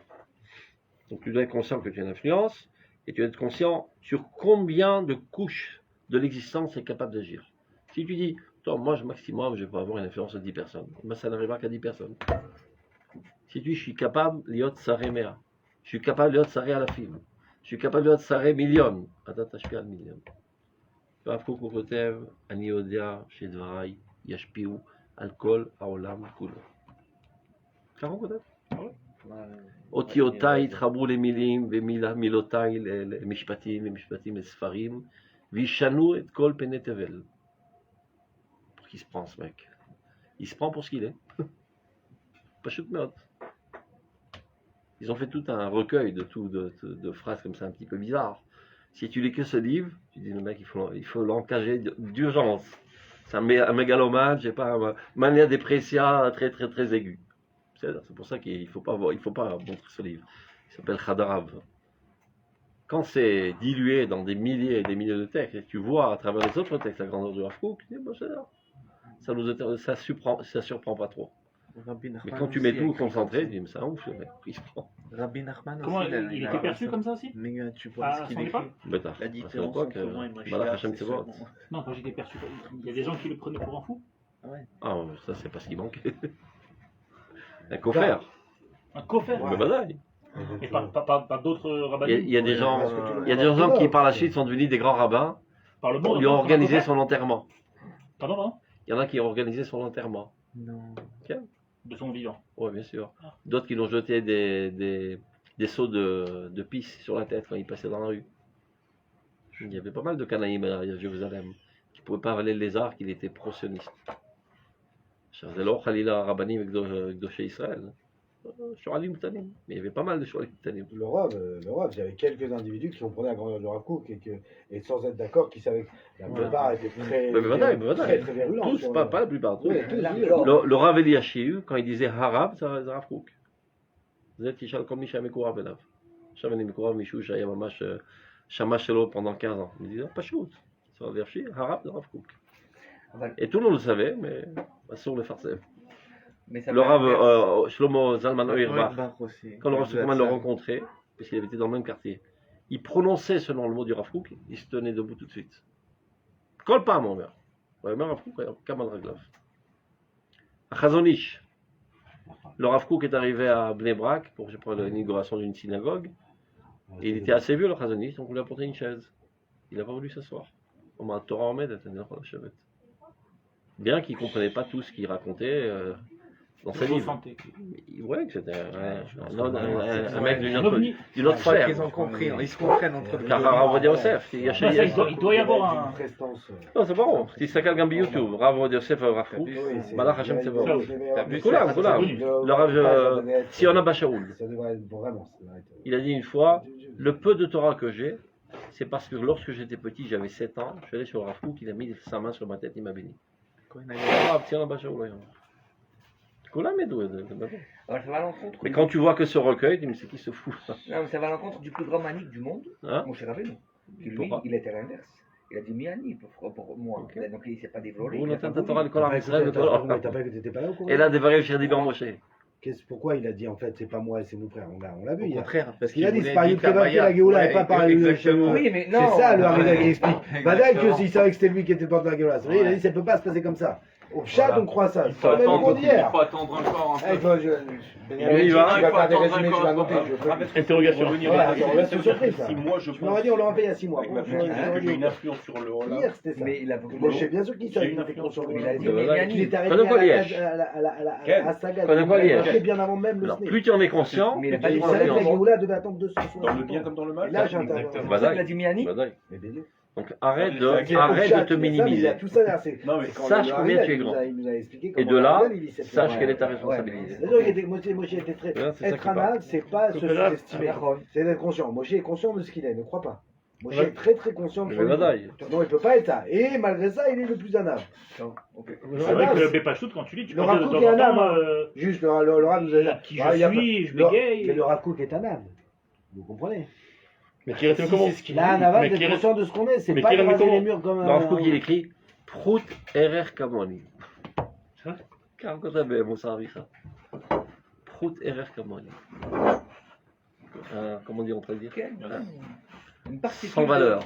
Donc tu dois être conscient que tu as une influence, et tu dois être conscient sur combien de couches de l'existence est capable d'agir. Si tu dis, moi maximum je peux avoir une influence de 10 personnes, ben, ça n'arrivera qu'à 10 personnes. Si tu dis, je suis capable liot saré mea, je suis capable liot saré à la film, je suis capable liot saré million, אתה תשפיע על מיליון. הרב קוק הוא כותב, אני יודע שדבריי ישפיעו על כל העולם כולו. ככה הוא כותב. אותיותיי יתחברו למילים ומילותיי למשפטים ומשפטים לספרים וישנו את כל פני תבל. Pour qui se prend ce mec? Il se prend pour ce qu'il est. Pashut meot. Ils ont fait tout un recueil de phrases comme ça un petit peu bizarres. Si tu lis que ce livre, tu dis le mec il faut l'encager d'urgence. C'est un mégalomane, je sais pas, un mania depressia très très très aigu. C'est pour ça qu'il faut pas montrer ce livre. Il s'appelle Khadarav. Quand c'est dilué dans des milliers et des milliers de textes, et tu vois à travers les autres textes la grandeur du Rav Kook, ça surprend pas trop. Mais quand tu mets tout concentré, tu dis, mais c'est un ouf le mec, il se prend. Rabbi Nachman aussi. Comment il était perçu comme ça aussi? Mais tu vois ce qu'il écrit. Bêta. La différence entre moi et Malach Mashiach, Hashem c'est Tsevot. sûrement- Non, quand j'étais perçu, il y a des gens qui le prenaient pour un fou. Ah, ça c'est pas ce qui manquait. Un coffert. Un coffert. Mais badaï. Et par d'autres Il rabbins. y a des gens, parce que tout le il y a des monde gens qui est par la mort. suite sont devenus des grands rabbins, Par le monde. lui ont organisé son enterrement. Pardon. Il y en a qui ont organisé son enterrement. Non. De son vivant. Oui, bien sûr. Ah. D'autres qui l'ont jeté des seaux de pisse sur la tête quand il passait dans la rue. Il y avait pas mal de Canaïm à Jérusalem qui ne pouvaient pas avaler le lézard, qu'il était pro-sioniste. C'est l'or Khalila Rabbanim Gdoché Israël. Shoralim Tanim. Mais il y avait pas mal de Shoralim Tanim. Le Rav, il y avait quelques individus qui comprenaient la grandeur du Rav Kook et sans être d'accord, qui savaient que la plupart étaient très, très virulents. Tous, sur pas le- la plupart. Tous. Oui, tous, oui. Le Rav Eliashiu, quand il disait Harab, c'est Rav Kook. Vous êtes Ishal comme Misha Mekourav Elav. Shamani Mekourav Mishou Shaya Mamash Shamash Shelo pendant 15 ans. Il disait, pas shoot. Ça va dire Harab de Rav Kook. Et tout le monde le savait, mais sur le farceur. Le Rav Shlomo Zalman Auerbach, aussi. quand le Rav Sukuman le rencontrait, puisqu'il avait été dans le même quartier, il prononçait selon le mot du Rav Kook, il se tenait debout tout de suite. Colle pas, mon mère. Ouais, mais Rav Kook, Kamal Raglav. À Chazonish, le Rav Kook est arrivé à Bnei Brak pour l'inauguration d'une synagogue, et il était assez vieux, le Chazonish, donc on lui a apporté une chaise. Il n'a pas voulu s'asseoir. On m'a Torah Ahmed, bien qu'il ne comprenait pas tout ce qu'il racontait dans sa livre. Ouais, que c'était un mec d'une autre Je crois sphère. qu'ils ont compris, ils se comprennent entre eux. Car Rav Ovadia Yosef, il y a chez Il doit y avoir un. Non, c'est bon. Si ça quelqu'un sur YouTube, Rav Ovadia Yosef, Rav Kook, Malach Hashem c'est bon. Le Rav Sion Bachaoul, Ça devrait être vraiment. il a dit une fois, le peu de Torah que j'ai, c'est parce que lorsque j'étais petit, j'avais 7 ans, je suis allé sur le Rav Kook, il a mis sa main sur ma tête, il m'a béni. Rav Sion Bachaoul, Alors ça va à l'encontre. mais quand tu vois que ce recueil, tu me dis, c'est qui se fout ça? Non, mais ça va à l'encontre du plus grand manique du monde, Hein? mon cher Rabbeinu. Qui, lui, Pourquoi? il était à l'inverse. Il a dit Miani pour moi. Ok. Donc il ne s'est pas développé. Vous il a pas n'entendez voulu. Torah, le Kolam Israël, le Kolam. T'étais pas là au courant? Et là, des vrais chez Digan Moshe. Pourquoi il a dit en fait c'est pas moi, c'est mon frère? On l'a vu Au hier. contraire, Parce qu'il a dit c'est par Yud Kevavke la Géoula et pas par une. Exactement. Oui, mais non. C'est ça le Harida qui explique. Badaï que Exactement. s'il savait que c'était lui qui était le porte de la Géoula. Il a dit ça peut pas se passer comme ça. Au chat Voilà. on croit ça. Il C'est faut pas le même attendre, monde hier. il faut attendre encore un Eh, peu. toi, On y va. Tu vas faire des résumés, tu vas noter. Interrogation. Voilà, on reste surpris ça. Si moi je Tu m'aurais dit on l'aurait fait il y a 6 mois. avec ma petite fille, j'ai une influence sur le Roland. Hier c'était ça. Mais il a Moi je sais bien sûr qu'il savait J'ai une une influence sur influence lui. Il a dit Ouais, ouais. Miani. Il est arrivé Connais quoi, à Liège? à Saga. Connais quoi, Il a Liège? fait bien avant même le Alors, SNIC. plus tu en es conscient, Mais il a plus pas tu Il dit prends savait que la confiance. Géoula devait attendre 260 Dans le bien comme dans le mal. Et là j'interviens. C'est pour Bah, ça qu'il a dit Miani. Badaï. Mais bien. Donc arrête Au de chat, te minimiser. Il a tout ça là. C'est Non mais quand Sache le combien Harida, tu es il nous grand. a- Il nous a expliqué Et comment de le là, Harida, il dit, c'est sache pas- quelle est ta Ouais, responsabilité. C'est sûr qu'il était, Moshe était très. Là, c'est ça Être qui parle. anal, c'est pas se C'est grave. sous-estimer. D'accord. C'est d'être conscient. Moshe est conscient de ce qu'il est, ne crois pas. Moshe Ouais. est très très conscient de Mais son niveau. Badaï. Non, il peut pas être ça. Et malgré ça, il est le plus anal. Ok. C'est vrai que le Bépachout, quand tu lis, tu Le peux dire de Rav Kook temps est en un temps. âme. Juste, le Rav nous a dit. Qui Ah, il y a je suis, je pas- bégaye. Mais le Rav Kook est anal. Vous comprenez? Mais qui reste comment Là, un aval, Mais d'être qui reste- conscient de ce qu'on est. C'est mais pas qui de reste raser comment les murs comme Dans le coup, il écrit Prout RR Kamoni. Hein? Car quand t'avais mon service, ça. Prout RR Kamoni. Comment dire, on peut le dire Une partie Sans valeur.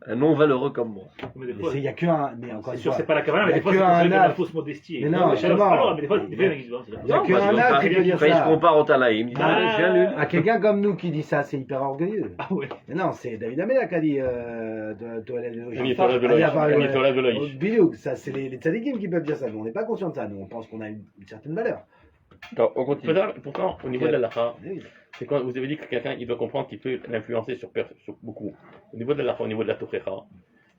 Un non valeureux comme moi. Mais des Mais fois, il y a que un. Mais encore c'est une sûr, fois. c'est pas la caméra, mais il y a des fois, que c'est un considéré comme âne. la fausse modestie. Mais non, mais justement. pas loin, mais des fois, il y en a qui se disent, Il y a Non, que parce un que âne quand- qui peut dire quand il se ça. compare au Tanaïm, il dit Ah. je viens nul. À quelqu'un comme nous qui dit ça, c'est hyper orgueilleux. Ah ouais. Mais non, c'est David Amela qui a dit toilette de On y est sur la veloï. On y est sur la veloï. Biliouk, ça c'est les tzadikim qui peuvent dire ça. Nous, on n'est pas conscient de ça. Nous, on pense qu'on a une certaine valeur. Attends, on continue. Pourtant, au niveau de la lacha, Oui. c'est quand vous avez dit que quelqu'un il doit comprendre qu'il peut l'influencer sur beaucoup. Au niveau de la lacha, au niveau de la tochecha,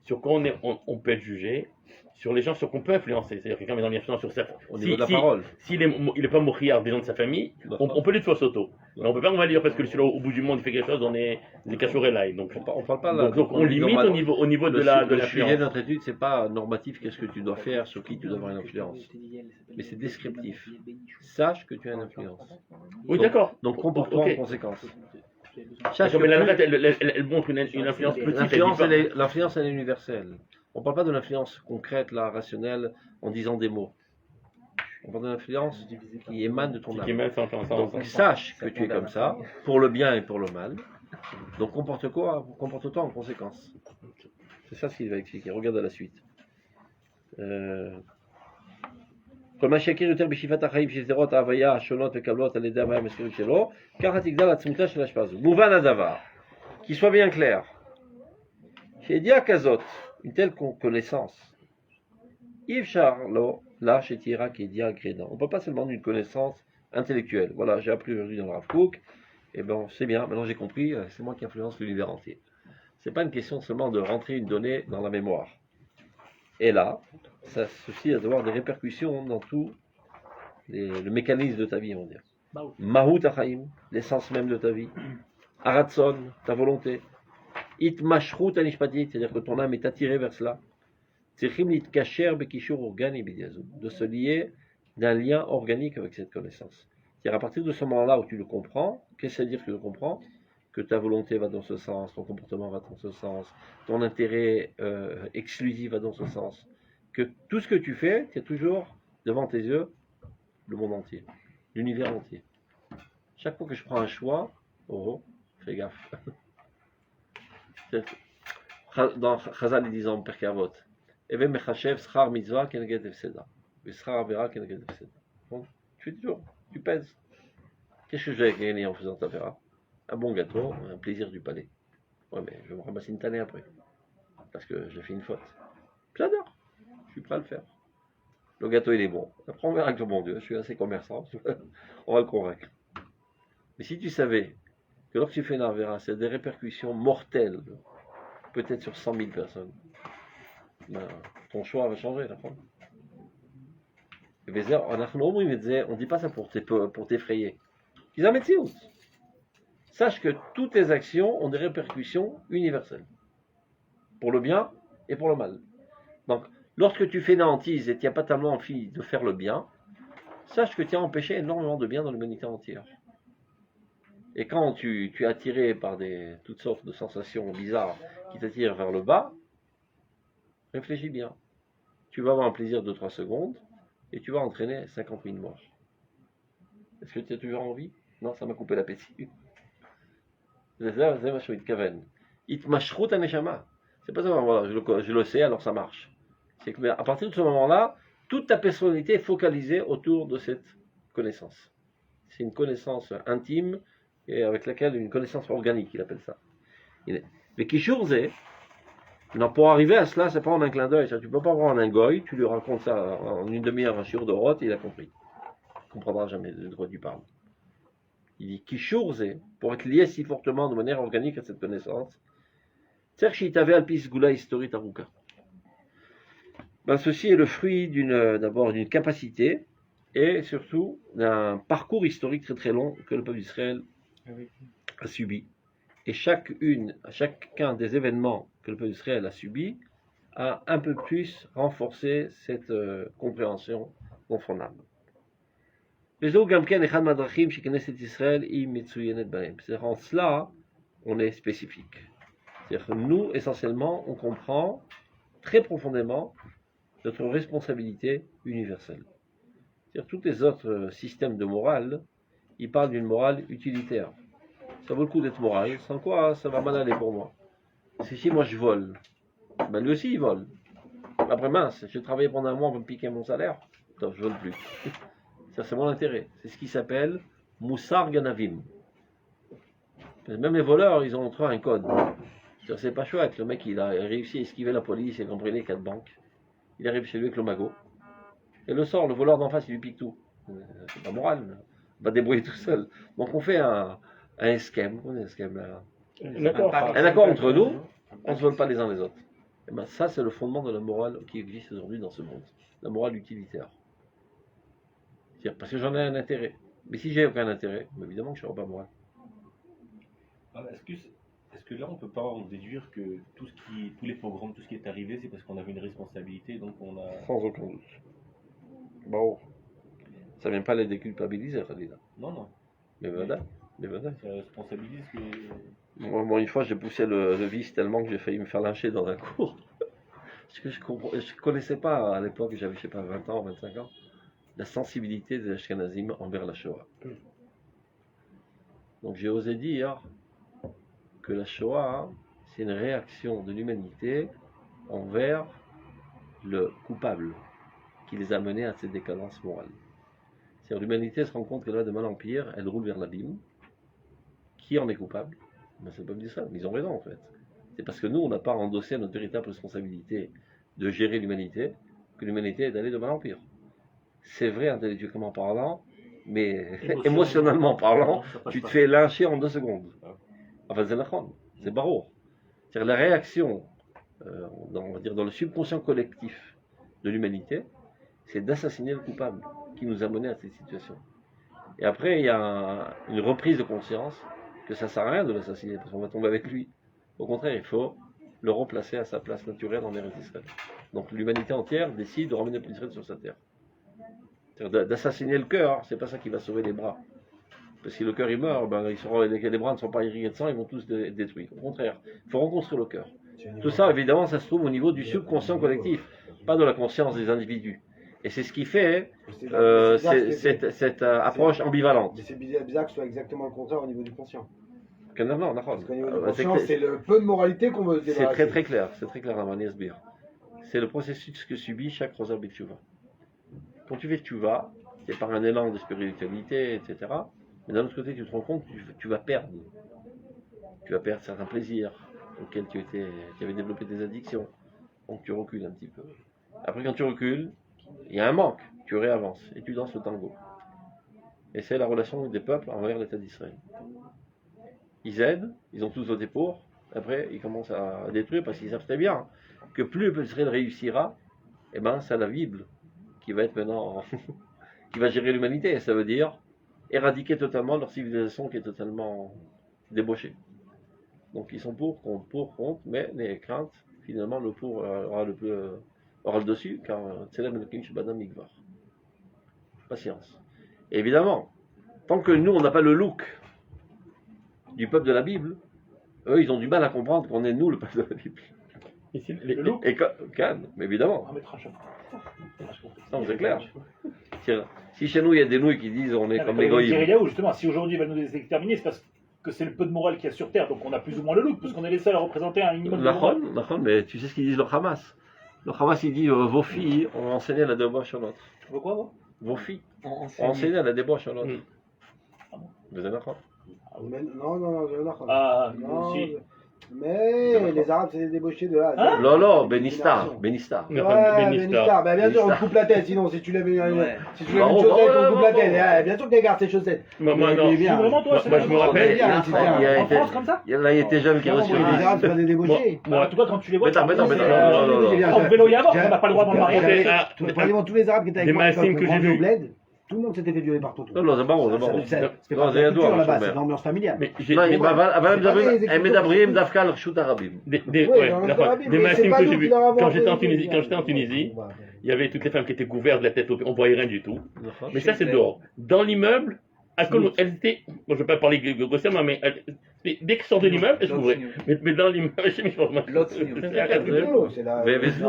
sur quoi on peut être jugé, sur les gens sur qu'on peut influencer. C'est-à-dire que quelqu'un met dans l'influence sur ça. Au niveau de la parole. S'il est pas mochiard des gens de sa famille, on peut lui faire auto. Mais on peut pas on va dire parce que celui-là au bout du monde il fait quelque chose, on est des cachorelailles. Donc On parle pas là. donc on limite au niveau de Le sujet de l'influence. notre étude, c'est pas normatif, qu'est-ce que tu dois faire, sur qui tu dois avoir une influence. Mais c'est descriptif. Sache que tu as une influence. Oui, d'accord. Donc comporte-toi Ok. en conséquence. Sache Parce que que mais la lacha, elle montre une influence petite. l'influence, elle est universelle. On ne parle pas de l'influence concrète, là, rationnelle, en disant des mots. On parle de l'influence qui émane de ton qui âme. met ça en Donc sache que tu es comme ça, pour le bien et pour le mal. Donc comporte-toi en conséquence. C'est ça ce qu'il va expliquer. Regarde à la suite. כל מה שיכיר יותר בשאיפת החיים של שדרות ההוויה השונות וקבלות על ידי ההוויה המסכמת שלו, ככה תגדל עצמותה של השפעה זו. מובן הדבר, qu'il soit bien clair, שידיעה כזאת, une telle connaissance, אי אפשר לו, là, שתהיה רק ידיעה גרידה. On ne peut pas seulement d'une connaissance intellectuelle. Voilà, j'ai appris aujourd'hui dans le Rav Kook, et ben c'est bien, maintenant j'ai compris, c'est moi qui influence l'univers entier. C'est pas une question seulement de rentrer une donnée dans la mémoire. Et là, ceci va avoir des répercussions dans tout le mécanisme de ta vie, on va dire. Mahut Achaim, l'essence même de ta vie. Aratson, ta volonté. Itmashrut Anishpatit, c'est-à-dire que ton âme est attirée vers cela. Tzrichim Litkasher Bekishur Organi B'diazou, de se lier d'un lien organique avec cette connaissance. C'est-à-dire à partir de ce moment-là où tu le comprends, qu'est-ce que ça veut dire que tu le comprends? Que ta volonté va dans ce sens, ton comportement va dans ce sens, ton intérêt exclusif va dans ce sens, que tout ce que tu fais, tu as toujours devant tes yeux le monde entier, l'univers entier. Chaque fois que je prends un choix, oh, fais gaffe. Dans Chazal, ils disent en Pirkei Avot, Eve mechachev schar mitzvah keneged efseda, schar avera keneged efseda. Donc, tu fais toujours, tu pèses. Qu'est-ce que je vais gagner en faisant ta avera? Un bon gâteau, un plaisir du palais. Ouais, mais je vais me ramasser une tannée après. Parce que j'ai fait une faute. J'adore. Je suis prêt à le faire. Le gâteau, il est bon. Après, on verra avec le bon Dieu. Je suis assez commerçant. On va le convaincre. Mais si tu savais que lorsque tu fais une avera, c'est des répercussions mortelles, peut-être sur 100 000 personnes, ben, ton choix va changer. On ne dit pas ça pour t'effrayer. Ils en mettent où? Sache que toutes tes actions ont des répercussions universelles, pour le bien et pour le mal. Donc, lorsque tu fais une hantise et tu n'as pas tellement envie de faire le bien, sache que tu as empêché énormément de bien dans l'humanité entière. Et quand tu es attiré par toutes sortes de sensations bizarres qui t'attirent vers le bas, réfléchis bien. Tu vas avoir un plaisir de 3 secondes et tu vas entraîner 50 000 morts. Est-ce que tu as toujours envie? Non, ça m'a coupé l'appétit. C'est pas ça, voilà, je le sais, alors ça marche. C'est que à partir de ce moment-là, toute ta personnalité est focalisée autour de cette connaissance. C'est une connaissance intime et avec laquelle une connaissance organique, il appelle ça. Mais Kishurze, pour arriver à cela, c'est pas en un clin d'œil. Tu peux pas prendre un goy, tu lui racontes ça en une demi-heure, un shiur de rote, il a compris. Il comprendra jamais de quoi tu parles. Il dit Kishurze, pour être lié si fortement de manière organique à cette connaissance, ben, ceci est le fruit d'abord d'une capacité et surtout d'un parcours historique très très long que le peuple d'Israël a subi. Et chacun des événements que le peuple d'Israël a subi a un peu plus renforcé cette compréhension profondable. C'est en cela, on est spécifique. C'est-à-dire que nous, essentiellement, on comprend très profondément notre responsabilité universelle. C'est-à-dire tous les autres systèmes de morale, ils parlent d'une morale utilitaire. Ça vaut le coup d'être moral, sans quoi ça va mal aller pour moi. Si moi je vole, ben lui aussi il vole. Après mince, j'ai travaillé pendant un mois pour me piquer mon salaire, donc je vole plus. Ça c'est mon intérêt. C'est ce qui s'appelle Moussar Ganavim. Même les voleurs, ils ont entre eux un code. C'est pas chouette, le mec il a réussi à esquiver la police et comprenez 4 banques. Il arrive chez lui avec le magot. Et le voleur d'en face il lui pique tout. C'est pas moral, il va débrouiller tout seul. Donc on fait un esquème, un accord entre nous, on ne se vole pas les uns les autres. Et ben ça c'est le fondement de la morale qui existe aujourd'hui dans ce monde. La morale utilitaire. C'est-à-dire parce que j'en ai un intérêt. Mais si j'ai aucun intérêt, évidemment que je ne serai pas moral. Alors, est-ce que là, on ne peut pas en déduire que tous les pogroms, tout ce qui est arrivé, c'est parce qu'on avait une responsabilité, donc on a... Sans aucun doute. Bon, ça ne vient pas les déculpabiliser, là. Non. Mais voilà. Ça responsabilise que... Bon, une fois, j'ai poussé le vice tellement que j'ai failli me faire lyncher dans un cours. Parce que je ne connaissais pas, à l'époque, j'avais, 20 ans, 25 ans, la sensibilité des Ashkenazim envers la Shoah. Donc j'ai osé dire que la Shoah, c'est une réaction de l'humanité envers le coupable, qui les a menés à cette décadence morale. C'est-à-dire l'humanité se rend compte qu'elle va de mal en pire, elle roule vers l'abîme. Qui en est coupable? Ben, c'est le peuple d'Israël. Ils ont raison en fait. C'est parce que nous, on n'a pas endossé notre véritable responsabilité de gérer l'humanité, que l'humanité est d'aller de mal en pire. C'est vrai intellectuellement parlant, mais émotionnellement parlant, ça passe tu te pas. fais lyncher en 2 secondes. Enfin, c'est barreau. C'est-à-dire la réaction, on va dire dans le subconscient collectif de l'humanité, c'est d'assassiner le coupable qui nous a menés à cette situation. Et après, il y a une reprise de conscience que ça ne sert à rien de l'assassiner parce qu'on va tomber avec lui. Au contraire, il faut le replacer à sa place naturelle en Eretz Israël. Donc l'humanité entière décide de ramener Israël sur sa terre. D'assassiner le cœur, c'est pas ça qui va sauver les bras. Parce que si le cœur il meurt, ben, les bras ne sont pas irrigués de sang, ils vont tous détruits. Au contraire, il faut reconstruire le cœur. Tout ça, évidemment, ça se trouve au niveau du subconscient collectif, pas de la conscience des individus. Et c'est ce qui fait cette approche ambivalente. Mais c'est bizarre que ce soit exactement le contraire au niveau du conscient. Non, Parce qu'au niveau du conscient, c'est le peu de moralité qu'on veut se c'est débarrasser. très clair, c'est très clair, Ramani Esbir. C'est le processus que subit chaque Rosa B'Tshuva. Quand tu fais Tshuva, c'est par un élan de spiritualité, etc. Mais d'un autre côté, tu te rends compte que tu vas perdre. Tu vas perdre certains plaisirs auxquels tu avais développé des addictions. Donc tu recules un petit peu. Après, quand tu recules, il y a un manque. Tu réavances et tu danses le tango. Et c'est la relation des peuples envers l'État d'Israël. Ils aident, ils ont tous voté pour. Après, ils commencent à détruire parce qu'ils savent très bien que plus le peuple d'Israël réussira, eh ben, c'est la Bible qui va être maintenant, qui va gérer l'humanité. Ça veut dire éradiquer totalement leur civilisation qui est totalement débauchée. Donc ils sont pour, contre, mais les craintes, finalement, le pour aura le dessus, car Tselem Elokim Shebadam Mikvar. Patience. Et évidemment, tant que nous, on n'a pas le look du peuple de la Bible, eux, ils ont du mal à comprendre qu'on est nous, le peuple de la Bible. Ici, Et calme, mais évidemment. On mettra un chapeau. Non, c'est clair. Si chez nous, il y a des nouilles qui disent on est comme les goyim. Eliaou, justement, si aujourd'hui il va nous déterminer, c'est parce que c'est le peu de morale qu'il y a sur Terre, donc on a plus ou moins le look, parce qu'on est les seuls à représenter un minimum de morale. Nachon, mais tu sais ce qu'ils disent le Hamas. Le Hamas, il dit vos filles ont enseigné la débauche à l'autre. Pourquoi moi Vos filles ont enseigné la débauche à l'autre. Vous avez d'accord? Non, je d'accord. Ah, Non, si. mais les Arabes, c'est des débauchés de A à Z. Non, Benistar. Ouais, Benistar. Benistar. Ben, bien sûr, on te coupe la tête, sinon si tu lèves une chaussette, on te coupe la tête. Bien sûr que tu gardes tes chaussettes. Moi, non. Mais bien. Vraiment, toi, Moi, je me rappelle. En France, comme ça Il y a été jeune qui a reçu Les Arabes, c'est pas des débauchés. En tout cas, quand tu les vois. Mais non. Quand le vélo y avance, on n'a pas le droit d'en marier. Pratiquement tous les Arabes qui étaient avec Des moi, massimes que j'ai vus. au bled, tout le monde s'était fait violer par tonton. Non, c'est bon. C'est Non, pas c'est la un doigt, culture là-bas, je c'est l'ambiance familiale. Mais Non, j'ai הם מדברים דווקא על רשות הרבים. des massimes que j'ai vus. Quand j'étais en Tunisie, il y avait toutes les femmes qui étaient couvertes de la tête aux pieds, on voyait rien du tout. Mais ça, c'est dehors. Dans l'immeuble, elles étaient, bon, je ne vais pas parler grossièrement, mais dès qu'elles sortaient de l'immeuble, elles se couvraient. Mais dans l'immeuble, je sais pas. C'est la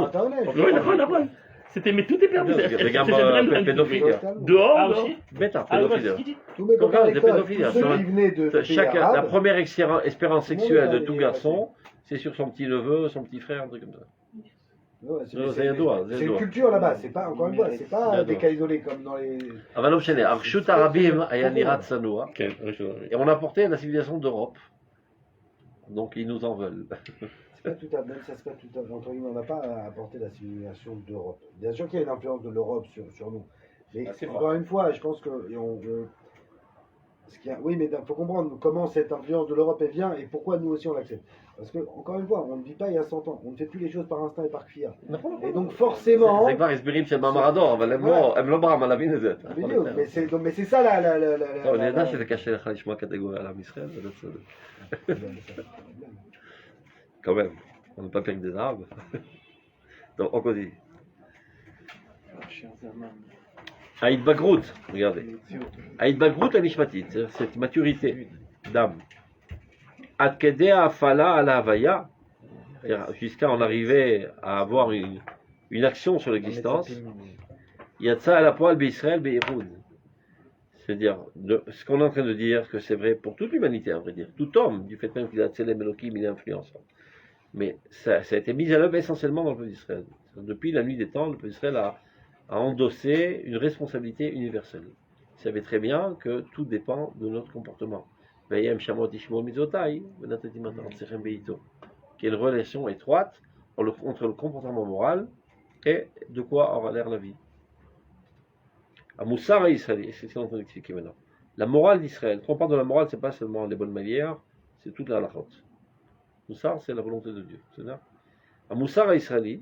Internet. C'était, mais tout est perdu. Legam pédophilie. Dehors, Ah, dehors. aussi Bêta, Ah, ouais, c'est pédophilie. ce qu'il dit. Tous mes copains Des d'école, pédophiles, tous ceux qui venaient de pays La arabes, première espérance sexuelle de tout garçon, c'est sur son petit neveu, son petit frère, un truc comme ça. ouais, זה ידוע. c'est une culture là-bas, c'est pas, encore une fois, c'est pas des cas isolés comme dans les... אבל לא משנה, הרשות הרבים היה נראה צנוע, כן, ראשון. et on a apporté la civilisation d'Europe. Donc ils nous en veulent. C'est pas tout à même ça, c'est pas tout à fait, entre guillemets, on n'a pas apporté la civilisation d'Europe. Bien sûr qu'il y a une influence de l'Europe sur nous. Mais c'est encore une fois, je pense que... oui, mais il faut comprendre comment cette influence de l'Europe elle vient et pourquoi nous aussi on l'accepte. Parce que, encore une fois, on ne vit pas il y a 100 ans, on ne fait plus les choses par instinct et par kfia. Et donc forcément... זה כבר הסברים של מאמרדור, אבל הם לא ברמה להבין את זה. בדיוק, mais c'est ça la... טוב, אני יודע שזה קשה לך לשמוע קטגוריה על עם ישראל, זה לא צודק. Quand même, on n'est pas pire que des Arabes. Donc, on continue. ההתבגרות, regardez. ההתבגרות הנשמתית, c'est cette maturité d'âme. עד כדי ההפעלה על ההוויה, jusqu'à en arriver à avoir une action sur l'existence, יצא אל הפועל בישראל בייחוד. C'est-à-dire, ce qu'on est en train de dire, que c'est vrai pour toute l'humanité, à vrai dire, tout homme, du fait même qu'il a Tselem Elokim, il est influençant. Mais ça a été mis à l'œuvre essentiellement dans le peuple d'Israël. Depuis la nuit des temps, le peuple d'Israël à endosser une responsabilité universelle. Ils savaient très bien que tout dépend de notre comportement. Qu'il y a une relation étroite entre le comportement moral et de quoi aura l'air la vie. À Moussar et Israël, c'est ce qu'on est en train d'expliquer maintenant. La morale d'Israël, quand on parle de la morale, c'est pas seulement les bonnes manières, c'est toute la halachot. Moussar, c'est la volonté de Dieu. C'est ça. À Moussar et Israël,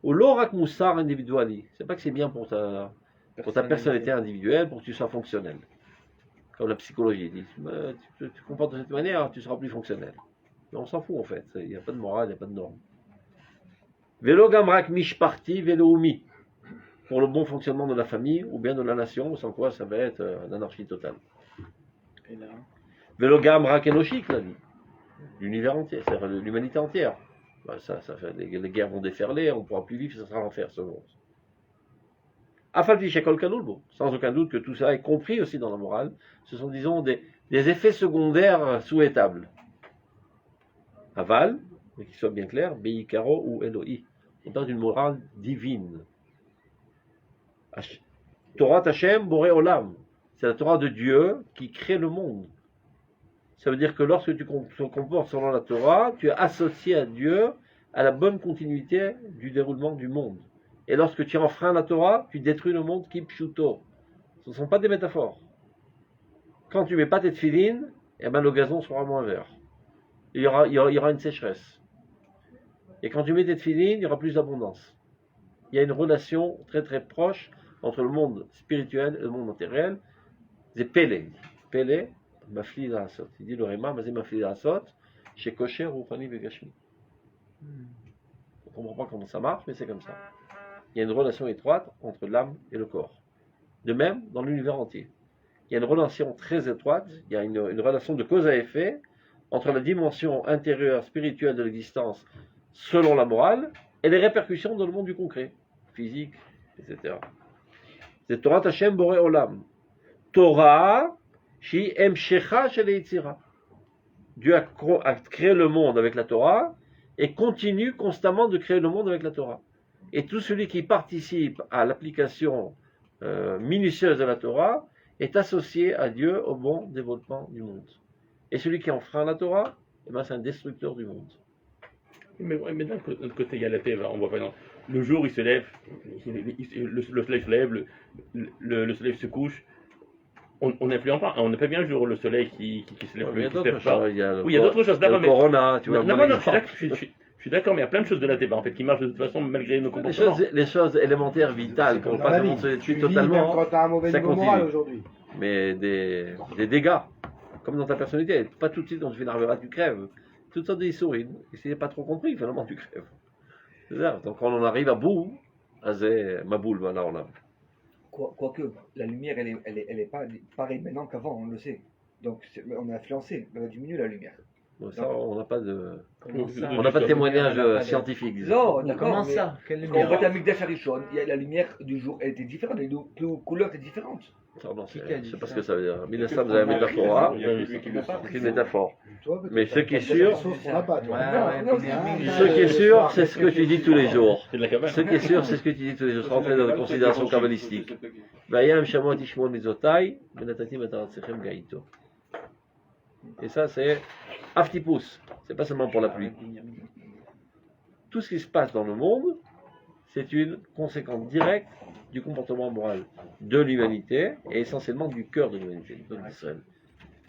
ou l'orak Moussar individuali, c'est pas que c'est bien pour ta personnalité individuelle, pour que tu sois fonctionnel. Comme la psychologie dit, tu te comportes de cette manière, tu seras plus fonctionnel. Mais on s'en fout en fait, il n'y a pas de morale, il n'y a pas de norme. Velo gamrak mishparti velo umi, pour le bon fonctionnement de la famille ou bien de la nation, sans quoi ça va être l'anarchie totale. Velo gamrak enoshik, la vie, l'univers entier, c'est-à-dire l'humanité entière. Ben ça fait, les guerres vont déferler, on ne pourra plus vivre, ça sera l'enfer ce monde. Sans aucun doute que tout ça est compris aussi dans la morale. Ce sont, disons, des effets secondaires souhaitables. Aval, mais qu'il soit bien clair, Beikaro ou Eloi. On parle d'une morale divine. Torah Hashem Boré Olam. C'est la Torah de Dieu qui crée le monde. Ça veut dire que lorsque tu te comportes selon la Torah, tu es associé à Dieu à la bonne continuité du déroulement du monde. Et lorsque tu enfreins la Torah, tu détruis le monde qui pshuto. Ce ne sont pas des métaphores. Quand tu ne mets pas tes tefilines, eh ben le gazon sera moins vert. Il y aura une sécheresse. Et quand tu mets tes tefilines, il y aura plus d'abondance. Il y a une relation très très proche entre le monde spirituel et le monde matériel. C'est Pélé. Pélé, mafli d'asot. Il dit le Réma, mais c'est mafli d'asot, chez Kosher, Roufani, Begashmi. On ne comprend pas comment ça marche, mais c'est comme ça. Il y a une relation étroite entre l'âme et le corps. De même, dans l'univers entier. Il y a une relation très étroite, il y a une relation de cause à effet entre la dimension intérieure spirituelle de l'existence selon la morale et les répercussions dans le monde du concret, physique, etc. C'est Torah Hashem Boré Olam. Torah, Shi Emshecha Shel Yitzira. Dieu a créé le monde avec la Torah et continue constamment de créer le monde avec la Torah. Et tout celui qui participe à l'application minutieuse de la Torah est associé à Dieu au bon développement du monde. Et celui qui enfreint la Torah, eh ben, c'est un destructeur du monde. Mais d'un autre côté, il y a la Teva. On voit par exemple, le jour il se lève, le soleil se lève, le soleil se couche. On n'influence pas, on n'a pas bien le jour, le soleil qui se lève. Il y a d'autres choses. Oui, il y a d'autres choses. Le corona, tu vois. Non, je suis d'accord, mais il y a plein de choses de la Teva en fait qui marchent de toute façon malgré nos comportements. Les choses élémentaires, vitales, qu'on pas de se tuer totalement, quand tu as un mauvais ça niveau moral continue. aujourd'hui. Mais des dégâts, comme dans ta personnalité, pas tout de suite quand tu fais une arvera, tu crèves. Toutes sortes d'historines. Et si tu n'as pas trop compris, finalement tu crèves. C'est ça. Donc quand on arrive à bout, c'est ma boule, voilà, on a. Quoique, la lumière, elle est pas pareille maintenant qu'avant, on le sait. Donc, on est influencé, elle a diminué la lumière. Bon, ça, on n'a pas de, ça on n'a pas de témoignage On n'a pas de- scientifique. Non, d'accord. Comment mais ça? Quelle Quand on voit lumière? la Mikdash Harishon, il y a la lumière du jour, elle était différente, les couleurs étaient différentes. Ça, non, Qui a je dit sais pas ce ça? que ça veut dire. Minasam, vous avez la métaphore, Il y a que lui qui le sent. c'est une métaphore. Toi, Mais peut-être, ce qui est t'as sûr, des sauces qu'on n'a pas, toi. ce qui est sûr, c'est ce que tu dis tous les jours. C'est de la cabane. Ce qui est sûr, c'est ce que tu dis tous les jours. Sans rentrer dans des considérations kabbalistiques. Vayam shamot ishmon mizotai, benatatim ataratsechem gaito. Et ça, c'est aftipus. C'est pas seulement pour la pluie. Tout ce qui se passe dans le monde, c'est une conséquence directe du comportement moral de l'humanité et essentiellement du cœur de l'humanité, du peuple d'Israël.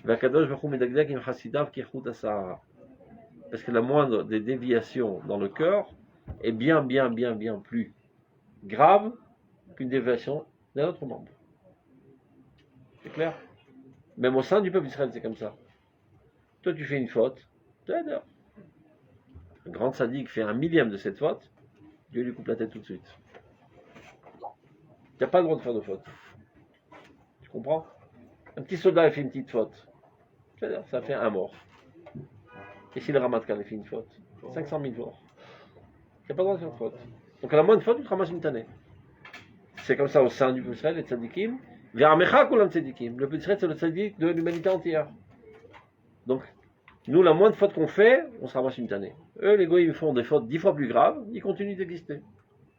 Vakadosh Baruch Hu medagdag im chasidav kichut hasahara. Parce que la moindre des déviations dans le cœur est bien plus grave qu'une déviation d'un autre membre. C'est clair? Même au sein du peuple d'Israël, c'est comme ça. Toi, tu fais une faute, un grand sadique fait 1/1000 de cette faute, Dieu lui coupe la tête tout de suite. Tu n'as pas le droit de faire de faute. Tu comprends? Un petit soldat il fait une petite faute, ça fait un mort. Et si le Ramatkal fait une faute, 500 000 morts. Tu n'as pas le droit de faire de faute. Donc à la moindre faute, tu te ramasses une tannée. C'est comme ça au sein du peuple d'Israël, les tzadikim. Ve'amecha kulam tzadikim. Le peuple d'Israël, c'est le tzadik de l'humanité entière. Donc, nous, la moindre faute qu'on fait, on se ramasse une tannée. Eux, les goïs, ils font des fautes 10 fois plus graves, ils continuent d'exister.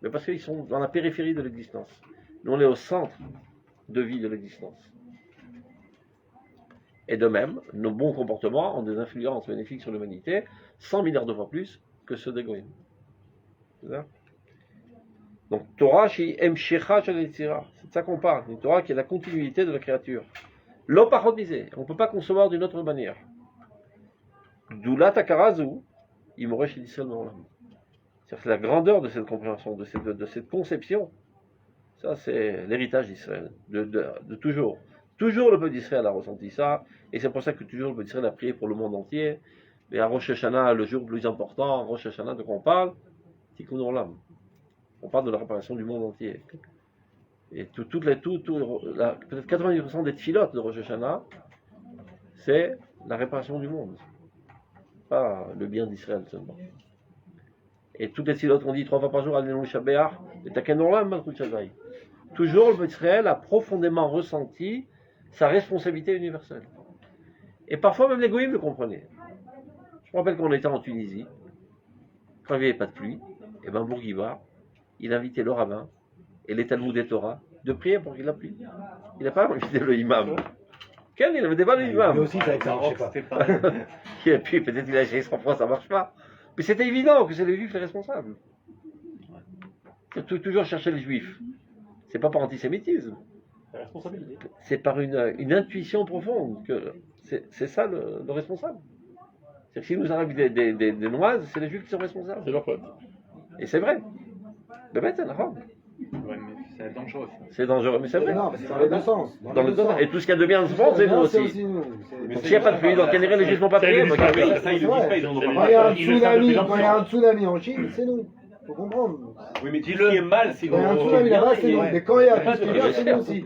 mais parce qu'ils sont dans la périphérie de l'existence. Nous, on est au centre de vie de l'existence. Et de même, nos bons comportements ont des influences bénéfiques sur l'humanité 100 milliards de fois plus que ceux des goïms. C'est ça? Donc, Torah, c'est de ça qu'on parle. Une Torah qui est la continuité de la créature. L'opachodisé, on ne peut pas concevoir d'une autre manière. D'où takarazu, imoresh d'Israël Moram. C'est-à-dire que la grandeur de cette compréhension, de cette conception, ça c'est l'héritage d'Israël, de toujours. Toujours le peuple d'Israël a ressenti ça, et c'est pour ça que toujours le peuple d'Israël a prié pour le monde entier. Et à Rosh Hashanah, le jour le plus important, Rosh Hashanah, de quoi on parle, Tikkun Olam. On parle de la réparation du monde entier. Et peut-être 90% des tfilotes de Rosh Hashanah, c'est la réparation du monde. Pas le bien d'Israël seulement. Et toutes les tfilotes qu'on dit 3 fois par jour, Alelu Shabéach, et Taken Olam, Malchut Shaddai. Toujours le peuple d'Israël a profondément ressenti sa responsabilité universelle. Et parfois même les goïms le comprenaient. Je me rappelle qu'on était en Tunisie, quand il n'y avait pas de pluie, et ben Bourguiba, il invitait le rabbin et les Talmud et Torah de prier pour qu'il y ait la pluie. Il n'a pas invité le imam. Quel il n'invitait pas le imam. Lui aussi, ça ne marchait pas. Et puis peut-être qu'il a essayé 100 fois, ça ne marche pas. Mais c'était évident que c'est les juifs les responsables. Toujours chercher les juifs. C'est pas par antisémitisme. C'est par une intuition profonde que c'est ça le responsable. C'est que s'il nous arrive des noises, c'est les juifs qui sont responsables. C'est leur faute. Et c'est vrai. Le bête, c'est arabe. Ouais, mais c'est dangereux. C'est dangereux, mais c'est vrai. Non, mais c'est dans les deux sens. Dans le temps. Et tout ce qu'il y a de bien dans ce monde, c'est nous aussi. Donc s'il n'y a pas de pluie, dans quel les juifs n'ont pas prié, donc Ça, ils le disent pas, ils en ont Quand pas il y a parlé. un tsunami en Chine, c'est nous. Faut comprendre. Oui, mais dis-le. Ce qui est mal, c'est Quand il y a un tsunami là-bas, c'est nous. Ouais. Mais quand il y a tout ce qui est bien, c'est nous aussi.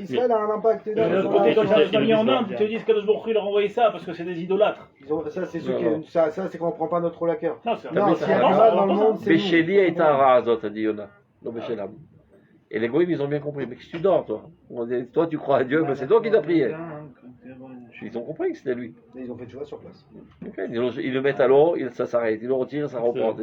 Israël a un impact De l'autre côté, quand ça tsunami en Inde, ils te disent qu'Akadosh Baruch Hu leur a envoyé ça parce que c'est des idolâtres. Ça, c'est ceux qui. Ça, c'est quand on prend pas notre rôle à cœur. Non, c'est Non, s'il y a mal dans le monde, c'est nous. Béchéli est un razot, a dit Yona. Non, Béchélam. Et les goïms, ils ont bien compris. Mais qu'est-ce que tu dors, toi? Toi, tu crois à Dieu, mais c'est toi qui dois prier. Ils ont compris que c'était lui. Mais ils ont fait le choix sur place. Okay. Ils le mettent à l'eau, ça s'arrête. Ils le retirent, ça reprend.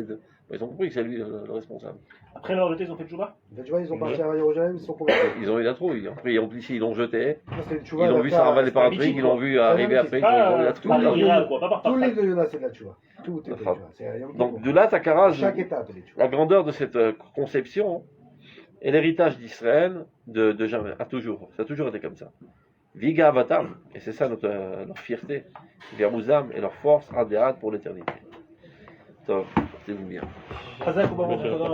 Ils ont compris que c'est lui le responsable. Après leur jeté, ils ont fait le chouba. En fait, tu vois, ils ont parti à Jérusalem, ils sont convaincus. Ils ont eu la trouille. Après, ils l'ont jeté. C'était le Ils tchouva, l'ont la vu faire- s'arravaler par un c'est truc, mythique, ils l'ont quoi. vu arriver après, ils ont eu la trouille. Pas Tout. par quoi, pas par Tous les partage. de Yona, c'est de la tchouva. Tout est de la tchouva. C'est Yom Donc, Kippour. de là, Takara, Chaque étape, elle est tchouva. la grandeur de cette conception est l'héritage d'Israël de jamais, à toujours. Ça a toujours été comme ça. Viga Avatam, et c'est ça leur fierté, Verouzam et leur force, Adéad pour l'éternité. Donc, c'est bien. Chazak ou Baruch Hu.